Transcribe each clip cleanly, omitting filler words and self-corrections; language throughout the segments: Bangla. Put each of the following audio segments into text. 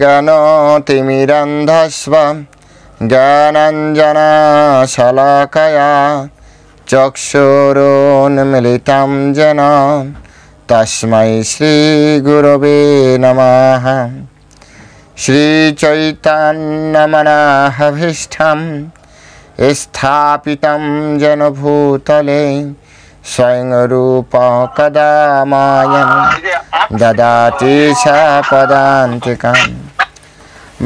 अज्ञानतिमिरन्धस्व ज्ञानाञ्जनशलाकया चक्षुरुन्मीलितं येन तस्मै श्रीगुरवे नमः। श्रीचैतन्यमनःभीष्टं स्थापितं येन भूतले स्वयं रूप कदा मायं ददाति पदान्तिकं।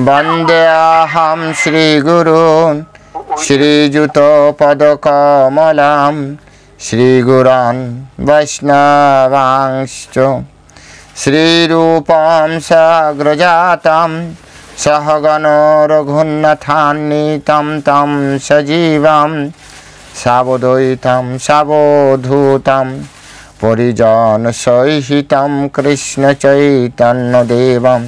वन्देऽहं श्रीगुरून् श्रीयुतपदकमलं श्रीगुरान् वैष्णवांश्च श्रीरूपं साग्रजातं सहगण रघुनाथान्वितं तं सजीवं सावधूतं सावधूतं परिजनसहितं कृष्णचैतन्यदेवं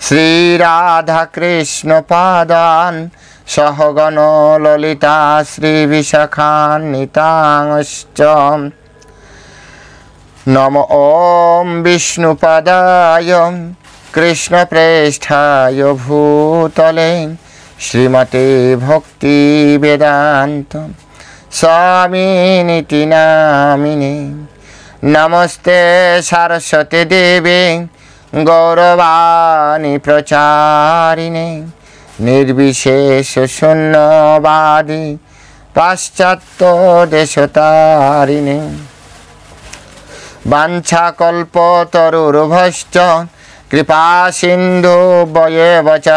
श्रीराधाकृष्णपादान् सहगण ललिता श्रीविशाखान्वितांश्च। नमो ॐ विष्णुपदाय कृष्णप्रेष्ठाय भूतले श्रीमते भक्तिवेदान्त स्वामिनिति नामिने। नमस्ते सरस्वती देवे गौरवाणी प्रचारिणे निर्विशेष शून्यवादी पाश्चात्य देशतारिणे। वाञ्छाकल्पतरुर्भश्च कृपा सिन्धु वयेव च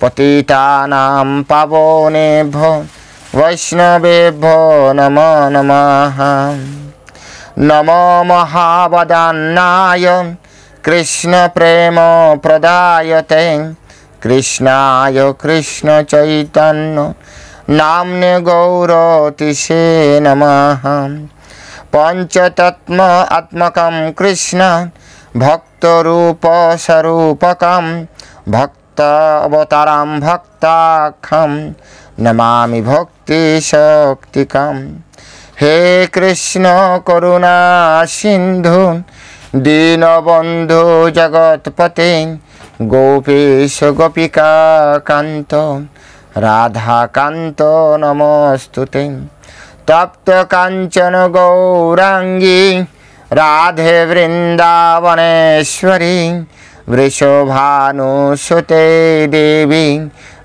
पतितानां पावनेभ्यो वैष्णवेभ्यो नमो नमः। नमो महावदान्नाय कृष्णप्रेमप्रदायते कृष्णाय कृष्णचैतन्य नाम्ने गौरतिसे नमः। पंचतत्त्वात्मकं कृष्ण भक्तरूपस्वरूपकं भक्तावतारं भक्ताख्यं नमामि भक्तिशक्तिकं। हे कृष्ण करुणा सिन्धु दीनबन्धु जगत्पते गोपेश गोपिका कान्त राधाकान्त नमोऽस्तुते। तप्त कांचन गौरांगी राधे वृंदावनेश्वरी वृषभानुसुते देवी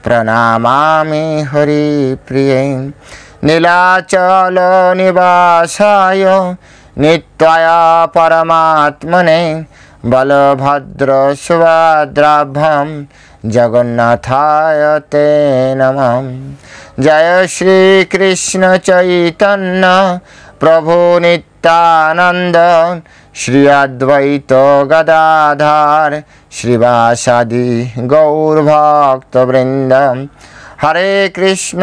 प्रणमामि हरिप्रिये। नीलाचल निवासाय नित्याय परमात्मने बलभद्र सुभद्राभ्यां जगन्नाथाय ते नमः। जय श्री कृष्ण चैतन्य प्रभु नित्यानंद श्री अद्वैत गदाधर श्रीवासादि गौर भक्त वृंद। हरे कृष्ण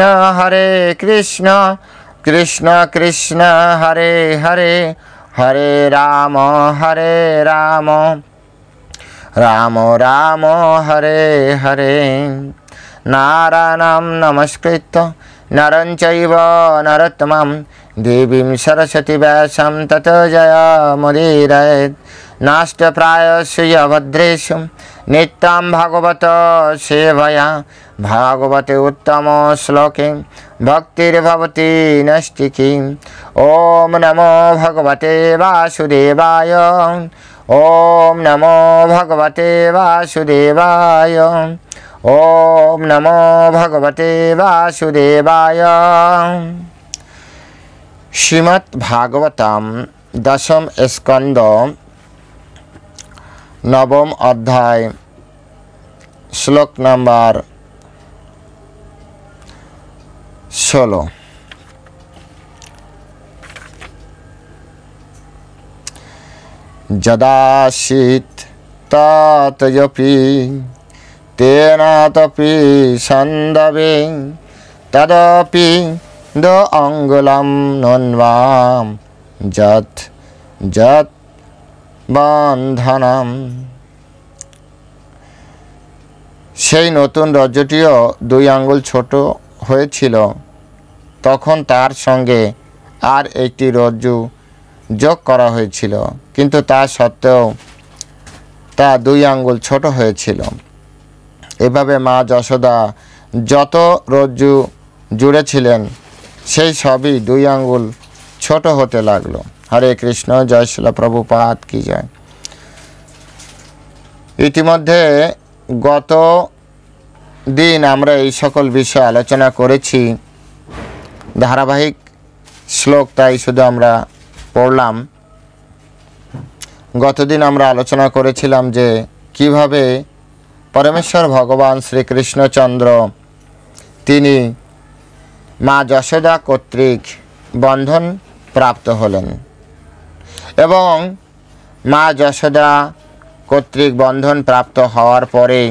कृष्ण कृष्ण हरे हरे हरे राम राम राम हरे हरे। नारायणं नमस्कृत्य नरं चैव नरोत्तमं देवीं सरस्वती व्यासं ततो जयमुदीरयेत्। नाष्टप्रायस्य भद्रेषु नित्यं भागवत सेवया भागवते उत्तम श्लोके भक्तिर्भवति नैष्टिकी। ओम नमो भगवते वासुदेवाय ओम नमो भगवते वासुदेवाय ओम नमो भगवते वासुदेवाय। श्रीमद् भागवतम दशम स्कंद नवम अध्याय श्लोक नंबर 16। जदासीत् ततयपि तेन तपि सन्दवे तदपि द अंगुलं नन्वाम जत जत बंधनम। সেই নতুন রজ্জুটিও 2 আঙ্গুল ছোট হয়েছিল। তখন তার সঙ্গে আর একটি রজ্জু যোগ করা হয়েছিল, কিন্তু তা সত্ত্বেও তা 2 আঙ্গুল ছোট হয়েছিল। এভাবে মা যশোদা যত রজ্জু জুড়েছিলেন সেই সবই 2 আঙ্গুল ছোট হতে লাগলো। হরে কৃষ্ণ, জয় শ্রীল প্রভুপাদ কি জয়। ইতিমধ্যে গত দিন আমরা এই সকল বিষয়ে আলোচনা করেছি, ধারাবাহিক শ্লোক তাই শুধু আমরা পড়লাম। গতদিন আমরা আলোচনা করেছিলাম যে কিভাবে পরমেশ্বর ভগবান শ্রীকৃষ্ণচন্দ্র তিনি মা যশোদা কর্তৃক বন্ধন প্রাপ্ত হলেন এবং মা যশোদা কর্তৃক বন্ধন প্রাপ্ত হওয়ার পরে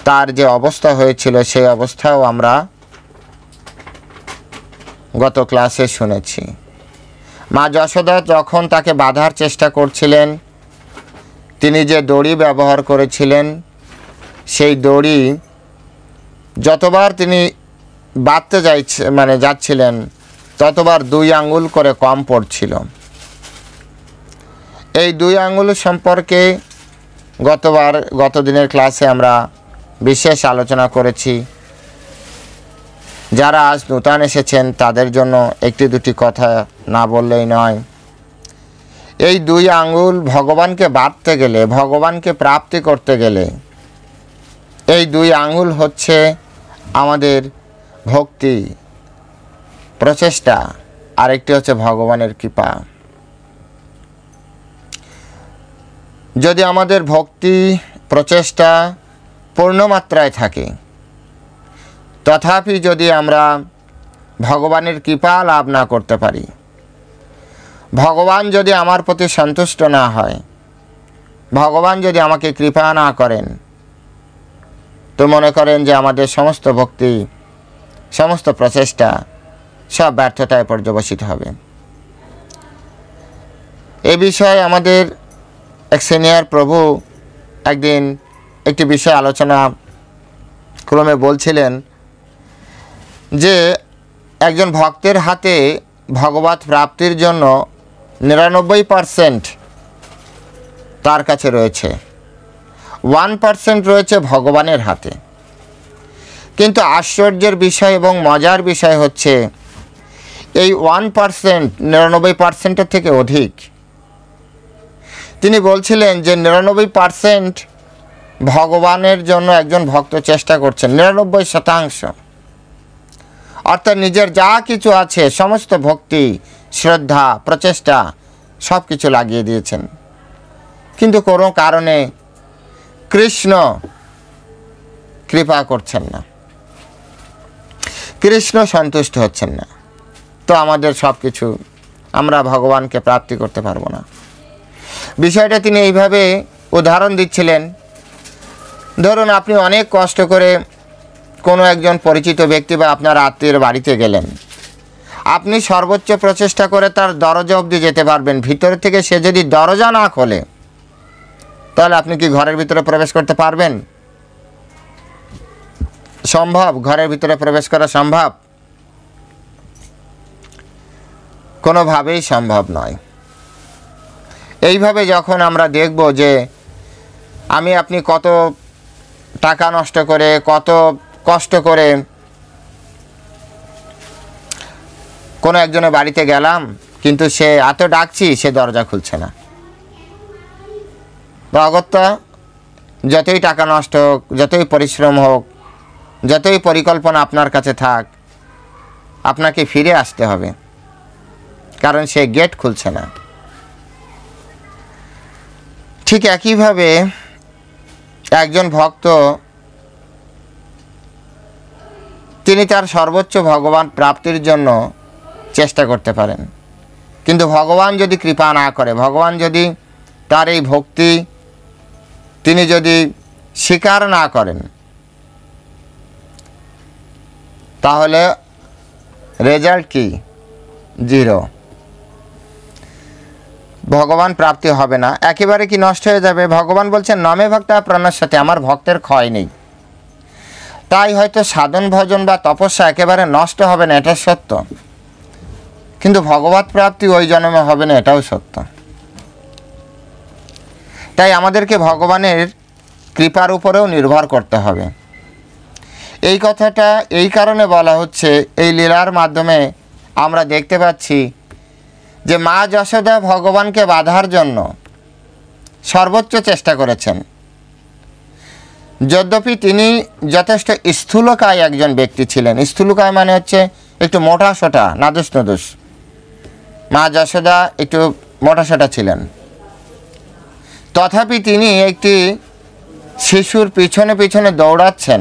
তার যে অবস্থা হয়েছিল সেই অবস্থাও আমরা গত ক্লাসে শুনেছি। মা যশোদা যখন তাকে বাধার চেষ্টা করছিলেন, তিনি যে দড়ি ব্যবহার করেছিলেন সেই দড়ি যতবার তিনি বাঁধতে যাচ্ছিলেন ততবার 2 আঙ্গুল করে কম পড়ছিল। এই 2 আঙ্গুল সম্পর্কে গত দিনের ক্লাসে আমরা বিশেষ আলোচনা করেছি। যারা আজ নূতন এসেছেন তাদের জন্য একটি দুটি কথা না বললেই নয়। এই 2 আঙ্গুল ভগবানকে বাঁধতে গেলে, ভগবানকে প্রাপ্তি করতে গেলে এই 2 আঙ্গুল হচ্ছে আমাদের ভক্তি প্রচেষ্টা, আরেকটি হচ্ছে ভগবানের কৃপা। যদি আমাদের ভক্তি প্রচেষ্টা পূর্ণমাত্রায় থাকে, তথাপি যদি আমরা ভগবানের কৃপা লাভ না করতে পারি, ভগবান যদি আমার প্রতি সন্তুষ্ট না হয়, ভগবান যদি আমাকে কৃপা না করেন, তো মনে করেন যে আমাদের সমস্ত ভক্তি, সমস্ত প্রচেষ্টা সব ব্যর্থতায় পর্যবসিত হবে। এ বিষয়ে আমাদের এক সিনিয়র প্রভু একদিন একটি বিষয় আলোচনা ক্রমে বলছিলেন যে একজন ভক্তের হাতে ভগবত প্রাপ্তির জন্য 99% তার কাছে রয়েছে, 1% রয়েছে ভগবানের হাতে। কিন্তু আশ্চর্যের বিষয় এবং মজার বিষয় হচ্ছে এই 1% 99%-এর থেকে অধিক। তিনি বলছিলেন যে 99% ভগবানের জন্য একজন ভক্ত চেষ্টা করছেন, 99%, অর্থাৎ নিজের যা কিছু আছে সমস্ত ভক্তি, শ্রদ্ধা, প্রচেষ্টা সব কিছু লাগিয়ে দিয়েছেন, কিন্তু কোনো কারণে কৃষ্ণ কৃপা করছেন না, কৃষ্ণ সন্তুষ্ট হচ্ছেন না। তো আমাদের সব কিছু, আমরা ভগবানকে প্রাপ্তি করতে পারবো না। বিষয়টা তিনি এইভাবে উদাহরণ দিচ্ছিলেন। ধরুন আপনি অনেক কষ্ট করে কোনো একজন পরিচিত ব্যক্তি বা আপনার আত্মীয়ের বাড়িতে গেলেন, আপনি সর্বোচ্চ প্রচেষ্টা করে তার দরজা অবধি যেতে পারবেন, ভিতর থেকে সে যদি দরজা না খোলে তাহলে আপনি কি ঘরের ভিতরে প্রবেশ করতে পারবেন? সম্ভব? ঘরের ভিতরে প্রবেশ করা সম্ভব? কোনোভাবেই সম্ভব নয়। এইভাবে যখন আমরা দেখব যে আপনি কত টাকা নষ্ট করে, কত কষ্ট করে কোনো একজনের বাড়িতে গেলাম, কিন্তু সে এত ডাকছি সে দরজা খুলছে না, বা অগত্যা যতই টাকা নষ্ট হোক, যতই পরিশ্রম হোক, যতই পরিকল্পনা আপনার কাছে থাক, আপনাকে ফিরে আসতে হবে, কারণ সে গেট খুলছে না। ঠিক একইভাবে একজন ভক্ত তিনি তার সর্বোচ্চ ভগবান প্রাপ্তির জন্য চেষ্টা করতে পারেন, কিন্তু ভগবান যদি কৃপা না করে, ভগবান যদি তার এই ভক্তি তিনি যদি স্বীকার না করেন, তাহলে রেজাল্ট কি? 0। ভগবান প্রাপ্তি হবে না, একেবারে কি নষ্ট হয়ে যাবে। ভগবান বলছেন নমে ভক্তা প্রণশ্যতে, আমার ভক্তের ক্ষয় নেই। তাই হয়তো সাধন ভজন বা তপস্যা একেবারে নষ্ট হবে না, এটা সত্য, কিন্তু ভগবত প্রাপ্তি ওই জন্মে হবে না, এটাও সত্য। তাই আমাদেরকে ভগবানের কৃপার উপরেও নির্ভর করতে হবে। এই কথাটা এই কারণে বলা হচ্ছে, এই লীলার মাধ্যমে আমরা দেখতে পাচ্ছি যে মা যশোদা ভগবানকে বাঁধার জন্য সর্বোচ্চ চেষ্টা করেছেন। যদ্যপি তিনি যথেষ্ট স্থূলকায় একজন ব্যক্তি ছিলেন। স্থূলকায় মানে হচ্ছে একটু মোটাসোটা, নাদুস নদুস। মা যশোদা একটু মোটাসোটা ছিলেন, তথাপি তিনি একটি শিশুর পিছনে পিছনে দৌড়াচ্ছেন।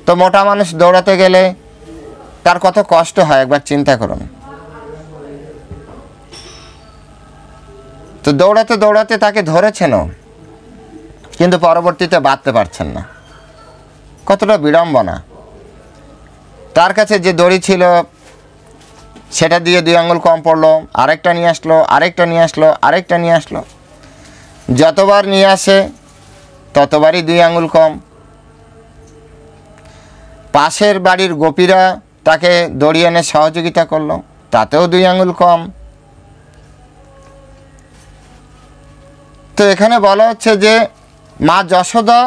তো মোটা মানুষ দৌড়াতে গেলে তার কত কষ্ট হয় একবার চিন্তা করুন। তো দৌড়াতে দৌড়াতে তাকে ধরেছেনও, কিন্তু পরবর্তীতে বাঁধতে পারছেন না। কতটা বিড়ম্বনা। তার কাছে যে দড়ি ছিল সেটা দিয়ে 2 আঙ্গুল কম পড়লো, আরেকটা নিয়ে আসলো, আরেকটা নিয়ে আসলো, আরেকটা নিয়ে আসলো। যতবার নিয়ে আসে ততবারই 2 আঙ্গুল কম। পাশের বাড়ির গোপীরা তাকে দড়ি এনে সহযোগিতা করলো, তাতেও 2 আঙ্গুল কম। তো এখানে বলা হচ্ছে যে মা যশোদা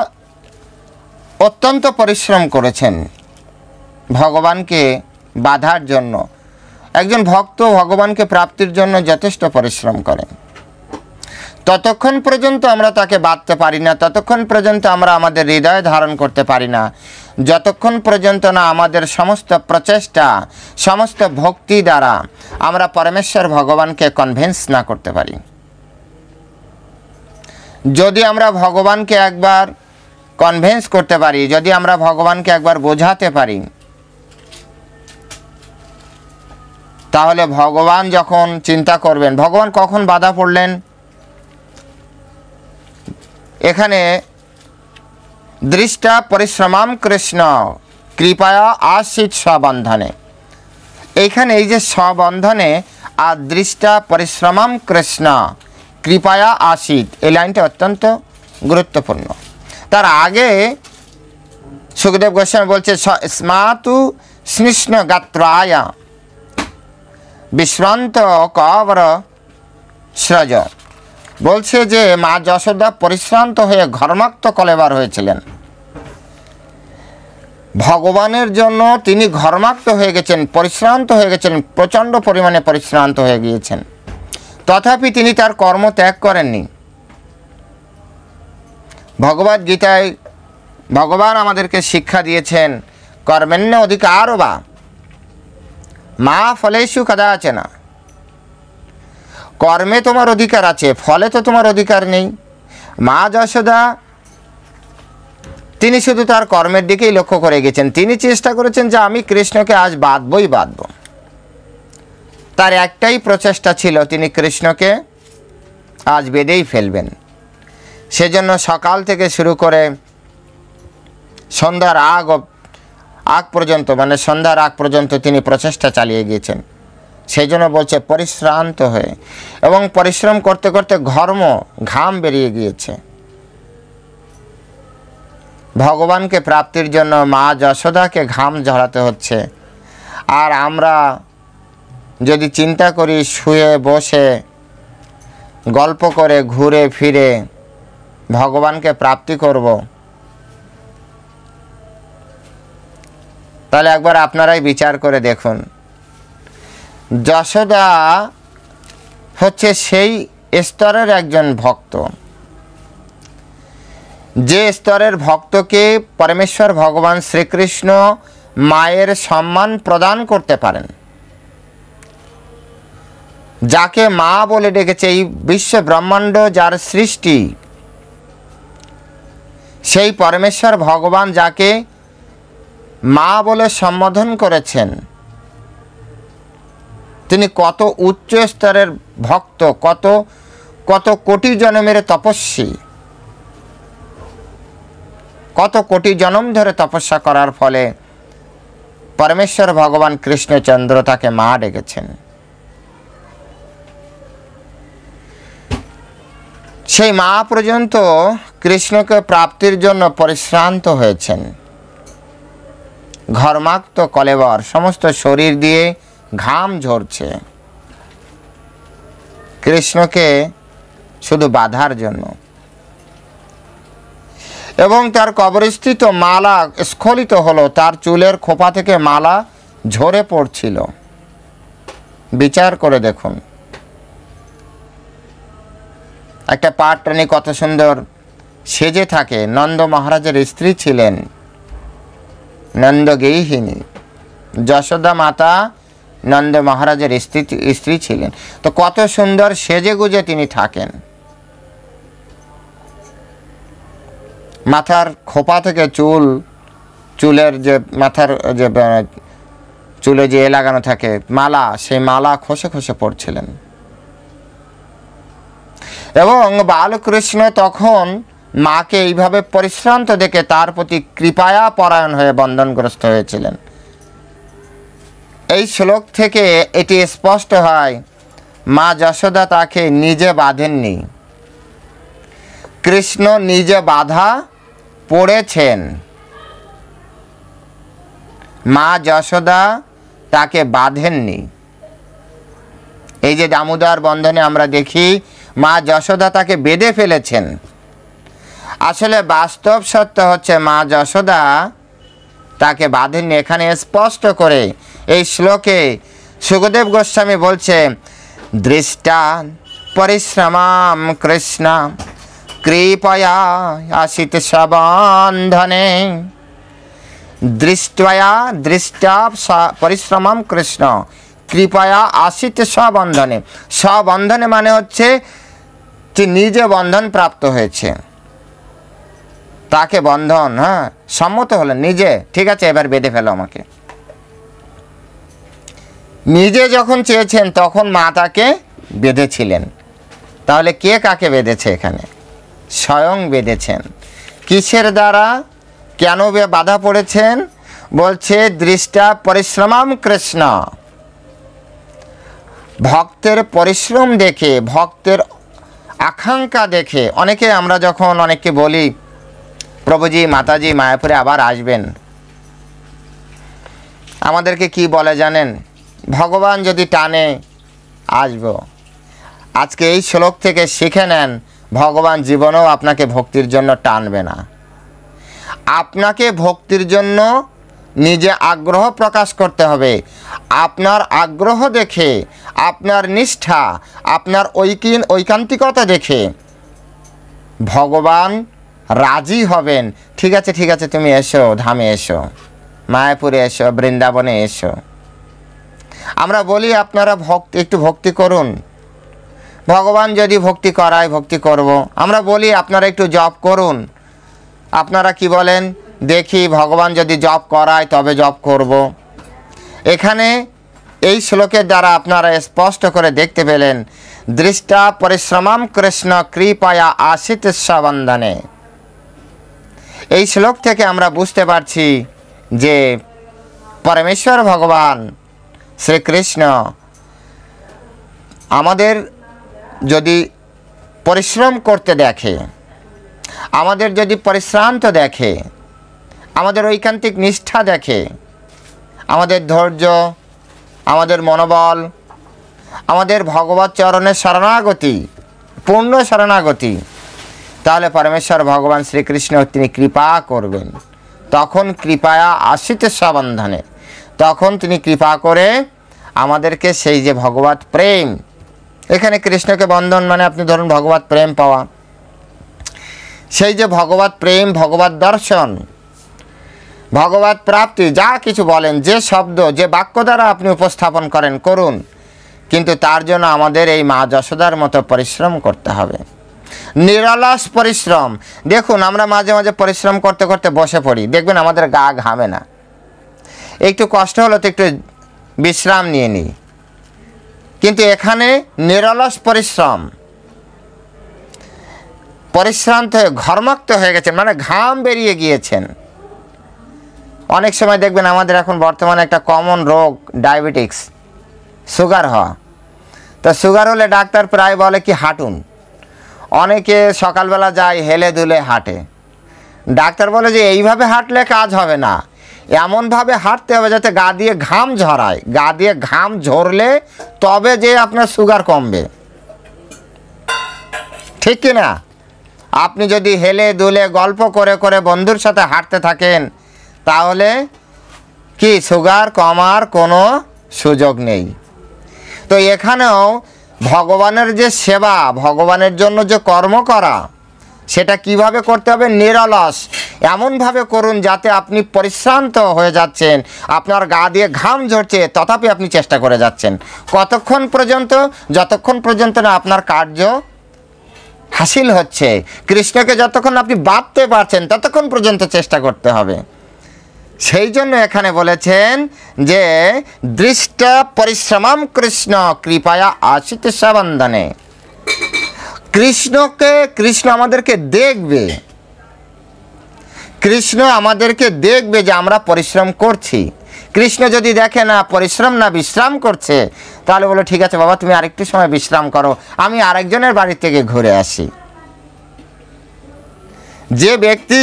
অত্যন্ত পরিশ্রম করেছেন ভগবানকে বাঁধার জন্য। একজন ভক্ত ভগবানকে প্রাপ্তির জন্য যথেষ্ট পরিশ্রম করেন। ততক্ষণ পর্যন্ত আমরা তাকে বাঁধতে পারি না, ততক্ষণ পর্যন্ত আমরা আমাদের হৃদয়ে ধারণ করতে পারি না, যতক্ষণ পর্যন্ত না আমাদের সমস্ত প্রচেষ্টা, সমস্ত ভক্তি দ্বারা আমরা পরমেশ্বর ভগবানকে কনভিন্স না করতে পারি। যদি আমরা ভগবানকে একবার কনভিন্স করতে পারি, যদি আমরা ভগবানকে একবার বোঝাতে পারি, তাহলে ভগবান যখন চিন্তা করবেন, ভগবান কখন বাধা পড়লেন, এখানে দৃষ্টা পরিশ্রমাম কৃষ্ণ কৃপায়া আশিত স্ববন্ধনে, এইখানে এই যে স্ববন্ধনে আর দৃষ্টা পরিশ্রমাম কৃষ্ণ কৃপায়া আশিত, এই লাইনটা অত্যন্ত গুরুত্বপূর্ণ। তার আগে সুখদেব গোস্বামী বলছে স্মাতু স্নিষ্ণ গাত্রায়া বিশ্রান্ত কবর স্রজ, বলছে যে মা যশোদা পরিশ্রান্ত হয়ে ঘর্মাক্ত কলেবার হয়েছিলেন। ভগবানের জন্য তিনি ঘর্মাক্ত হয়ে গেছেন, পরিশ্রান্ত হয়ে গেছেন, প্রচণ্ড পরিমাণে পরিশ্রান্ত হয়ে গিয়েছেন। তথাপি তিনি তার কর্ম ত্যাগ করেননি। ভগবদ্ গীতায় ভগবান আমাদেরকে শিক্ষা দিয়েছেন, কর্মেণ্য অধিকার বা মা ফলেষু কদাচনা, কর্মে তোমার অধিকার আছে, ফলে তো তোমার অধিকার নেই। মা যশোদা তিনি শুধু তার কর্মের দিকেই লক্ষ্য করে গেছেন। তিনি চেষ্টা করেছেন যে আমি কৃষ্ণকে আজ বাঁধবই বাঁধব। তার একটাই প্রচেষ্টা ছিল, তিনি কৃষ্ণকে আজ বেঁধেই ফেলবেন। সেজন্য সকাল থেকে শুরু করে সন্ধ্যার আগ পর্যন্ত, মানে সন্ধ্যার আগ পর্যন্ত তিনি প্রচেষ্টা চালিয়ে গিয়েছেন। সেই জন্য বলছে পরিশ্রান্ত হয়ে, এবং পরিশ্রম করতে করতে ঘাম বেরিয়ে গিয়েছে। ভগবানকে প্রাপ্তির জন্য মা যশোদাকে ঘাম ঝরাতে হচ্ছে। আর আমরা যদি চিন্তা করি শুয়ে বসে গল্প করে ঘুরে ফিরে ভগবানকে প্রাপ্তি করব, তাহলে একবার আপনারাই বিচার করে দেখুন। যশোদা হচ্ছে সেই স্তরের একজন ভক্ত, যে স্তরের ভক্তকে পরমেশ্বর ভগবান শ্রীকৃষ্ণ মায়ের সম্মান প্রদান করতে পারেন, যাকে মা বলে ডেকেছে। এই বিশ্ব ব্রহ্মাণ্ড যার সৃষ্টি, সেই পরমেশ্বর ভগবান যাকে মা বলে সম্বোধন করেছেন, তিনি কত উচ্চ স্তরের ভক্ত, কত কোটি জন্মের তপস্বী, কত কোটি জন্ম ধরে তপস্যা করার ফলে পরমেশ্বর ভগবান কৃষ্ণচন্দ্র তাকে মা ডেকেছেন। সেই মা পর্যন্ত কৃষ্ণকে প্রাপ্তির জন্য পরিশ্রান্ত হয়েছেন। ঘর্মাক্ত কলেবর, সমস্ত শরীর দিয়ে ঘাম ঝরছে কৃষ্ণকে শুধু বাঁধার জন্য। এবং তার কবরস্থিত মালা স্খলিত হলো, তার চুলের খোপা থেকে মালা ঝরে পড়ছিল। বিচার করে দেখুন, একটা পাটরানী কত সুন্দর সেজে থাকে। নন্দ মহারাজের স্ত্রী ছিলেন নন্দগেহিনী, যশোদা মাতা নন্দ মহারাজের স্ত্রী ছিলেন। তো কত সুন্দর সেজে গুজে তিনি থাকেন। মাথার খোপা থেকে চুলের যে মাথার যে চুলে যে লাগানো থাকে মালা, সেই মালা খসে খসে পড়ছিলেন। এবং বালকৃষ্ণ তখন মাকে এইভাবে পরিশ্রান্ত দেখে তার প্রতি কৃপায়া পরায়ণ হয়ে বন্ধনগ্রস্ত হয়েছিলেন। এই শ্লোক থেকে এটি স্পষ্ট হয়, মা যশোদা তাকে নিজে বাঁধেননি, কৃষ্ণ নিজে বাধা পড়েছেন। মা যশোদা তাকে বাঁধেননি। এই যে দামোদর বন্ধনে আমরা দেখি মা যশোদা তাকে বেঁধে ফেলেছেন। আসলে বাস্তব সত্য হচ্ছে মা যশোদা তাকে বাঁধেননি। এখানে স্পষ্ট করে এই শ্লোকে সুখদেব গোস্বামী বলছে, দৃষ্টা পরিশ্রমাম কৃষ্ণ কৃপয়া আশিত সবন্ধনে। দৃষ্টা পরিশ্রমম কৃষ্ণ কৃপয়া আশিত সবন্ধনে। সবন্ধনে মানে হচ্ছে যে নিজে বন্ধন প্রাপ্ত হয়েছে, তাকে বন্ধন সম্মত হলেন নিজে, ঠিক আছে এবার বেঁধে ফেলো আমাকে। নিজে যখন চেয়েছেন তখন মা তাকে বেঁধেছিলেন। তাহলে কে কাকে বেঁধেছে? এখানে স্বয়ং বেঁধেছেন। কিসের দ্বারা, কেন বাধা পড়েছেন? বলছে দৃষ্টা পরিশ্রমম কৃষ্ণ। ভক্তের পরিশ্রম দেখে, ভক্তের আকাঙ্ক্ষা দেখে। অনেকে আমরা যখন অনেককে বলি, প্রভুজি মাতাজি মায়াপুরে আবার আসবেন, আমাদেরকে কি বলে জানেন? ভগবান যদি টানে আসব। আজকে এই শ্লোক থেকে শিখে নেন, ভগবান জীবনেও আপনাকে ভক্তির জন্য টানবে না। আপনাকে ভক্তির জন্য নিজে আগ্রহ প্রকাশ করতে হবে। আপনার আগ্রহ দেখে, আপনার নিষ্ঠা, আপনার ঐকান্তিকতা দেখে ভগবান রাজি হবেন। ঠিক আছে ঠিক আছে, তুমি এসো, ধামে এসো, মায়াপুরে এসো, বৃন্দাবনে এসো। আমরা বলি আপনারা একটু ভক্তি করুন, ভগবান যদি ভক্তি করায় ভক্তি করব। আমরা বলি আপনারা একটু জপ করুন, আপনারা কি বলেন? দেখি ভগবান যদি জপ করায় তবে জপ করব। এখানে এই শ্লোকের দ্বারা আপনারা স্পষ্ট করে দেখতে পেলেন, দৃষ্টা পরিশ্রমম কৃষ্ণ কৃপয়া আশিত সবন্ধনে। এই শ্লোক থেকে আমরা বুঝতে পারছি যে পরমেশ্বর ভগবান শ্রীকৃষ্ণ আমাদের যদি পরিশ্রম করতে দেখে, আমাদের যদি পরিশ্রান্ত দেখে, আমাদের ঐকান্তিক নিষ্ঠা দেখে, আমাদের ধৈর্য, আমাদের মনোবল, আমাদের ভগবত চরণের শরণাগতি, পূর্ণ শরণাগতি, তাহলে পরমেশ্বর ভগবান শ্রীকৃষ্ণ তিনি কৃপা করবেন। তখন কৃপায়া আশিত সবন্ধনে, তখন তিনি কৃপা করে আমাদেরকে সেই যে ভগবত প্রেম, এখানে কৃষ্ণকে বন্ধন মানে আপনি ধরুন ভগবত প্রেম পাওয়া, সেই যে ভগবত প্রেম, ভগবত দর্শন, ভগবত প্রাপ্তি, যা কিছু বলেন, যে শব্দ, যে বাক্য দ্বারা আপনি উপস্থাপন করেন করুন, কিন্তু তার জন্য আমাদের এই মা যশোদার মতো পরিশ্রম করতে হবে, নিরলস পরিশ্রম। দেখুন আমরা মাঝে মাঝে পরিশ্রম করতে করতে বসে পড়ি, দেখবেন আমাদের গা ঘামে না, একটু কষ্ট হলো তো একটু বিশ্রাম নিয়ে নিই। কিন্তু এখানে নিরলস পরিশ্রম, পরিশ্রান্ত হয়ে ঘর্মাক্ত হয়ে গেছেন, মানে ঘাম বেরিয়ে গিয়েছেন। অনেক সময় দেখবেন আমাদের এখন বর্তমানে একটা কমন রোগ ডায়াবেটিক্স, সুগার হওয়া। তো সুগার হলে ডাক্তার প্রায় বলে কি হাঁটুন। অনেকে সকালবেলা যায় হেলে দুলে হাঁটে, ডাক্তার বলে যে এইভাবে হাঁটলে কাজ হবে না, এমনভাবে হাঁটতে হবে যাতে গা দিয়ে ঘাম ঝরায়, গা দিয়ে ঘাম ঝরলে তবে যে আপনার সুগার কমবে, ঠিক কি না? আপনি যদি হেলে দুলে গল্প করে করে বন্ধুর সাথে হাঁটতে থাকেন, তাহলে কি সুগার কমার কোনো সুযোগ নেই। তো এখানেও ভগবানের যে সেবা, ভগবানের জন্য যে কর্ম করা, সেটা কিভাবে করতে হবে? নিরলস এমনভাবে করুন যাতে আপনি পরিশ্রান্ত হয়ে যাচ্ছেন, আপনার গা দিয়ে ঘাম ঝরছে, তথাপি আপনি চেষ্টা করে যাচ্ছেন। কতক্ষণ পর্যন্ত? যতক্ষণ পর্যন্ত না আপনার কার্য হাসিল হচ্ছে। কৃষ্ণকে যতক্ষণ আপনি বাঁধতে পারছেন ততক্ষণ পর্যন্ত চেষ্টা করতে হবে। সেই জন্য এখানে বলেছেন যে দৃষ্টা পরিশ্রমম কৃষ্ণ কৃপায়া আশিত সাবন্ধনে। কৃষ্ণ আমাদেরকে দেখবে, কৃষ্ণ আমাদেরকে দেখবে যে আমরা পরিশ্রম করছি। কৃষ্ণ যদি দেখে না পরিশ্রম না বিশ্রাম করছে, তাহলে বলো ঠিক আছে বাবা, তুমি আরেকটু সময় বিশ্রাম করো, আমি আরেকজনের বাড়ি থেকে ঘুরে আসি। যে ব্যক্তি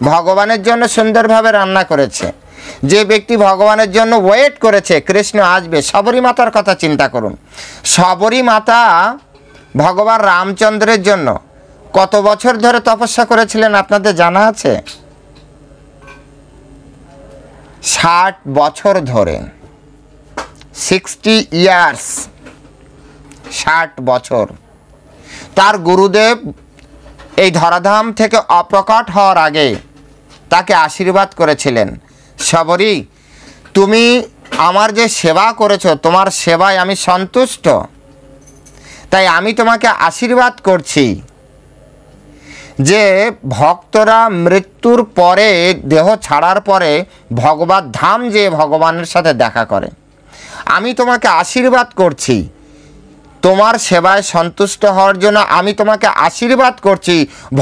ভগবানের জন্য সুন্দরভাবে রান্না করেছে, যে ব্যক্তি ভগবানের জন্য ওয়েট করেছে কৃষ্ণ আসবে। শবরী মাতার কথা চিন্তা করুন। শবরী মাতা ভগবান রামচন্দ্রের জন্য কত বছর ধরে তপস্যা করেছিলেন আপনাদের জানা আছে? 60 বছর ধরে, 60 ইয়ার্স, 60 বছর। তার গুরুদেব এই ধরাধাম থেকে অপ্রকট হওয়ার আগে তাকে আশীর্বাদ করেছিলেন, শবরী তুমি আমার যে সেবা করেছো, তোমার সেবায় আমি সন্তুষ্ট, তাই আমি তোমাকে আশীর্বাদ করছি যে ভক্তরা মৃত্যুর পরে, দেহ ছাড়ার পরে ভগবত ধাম যে ভগবানের সাথে দেখা করে, আমি তোমাকে আশীর্বাদ করছি, তোমার সেবায় সন্তুষ্ট হওয়ার জন্য আমি তোমাকে আশীর্বাদ করছি,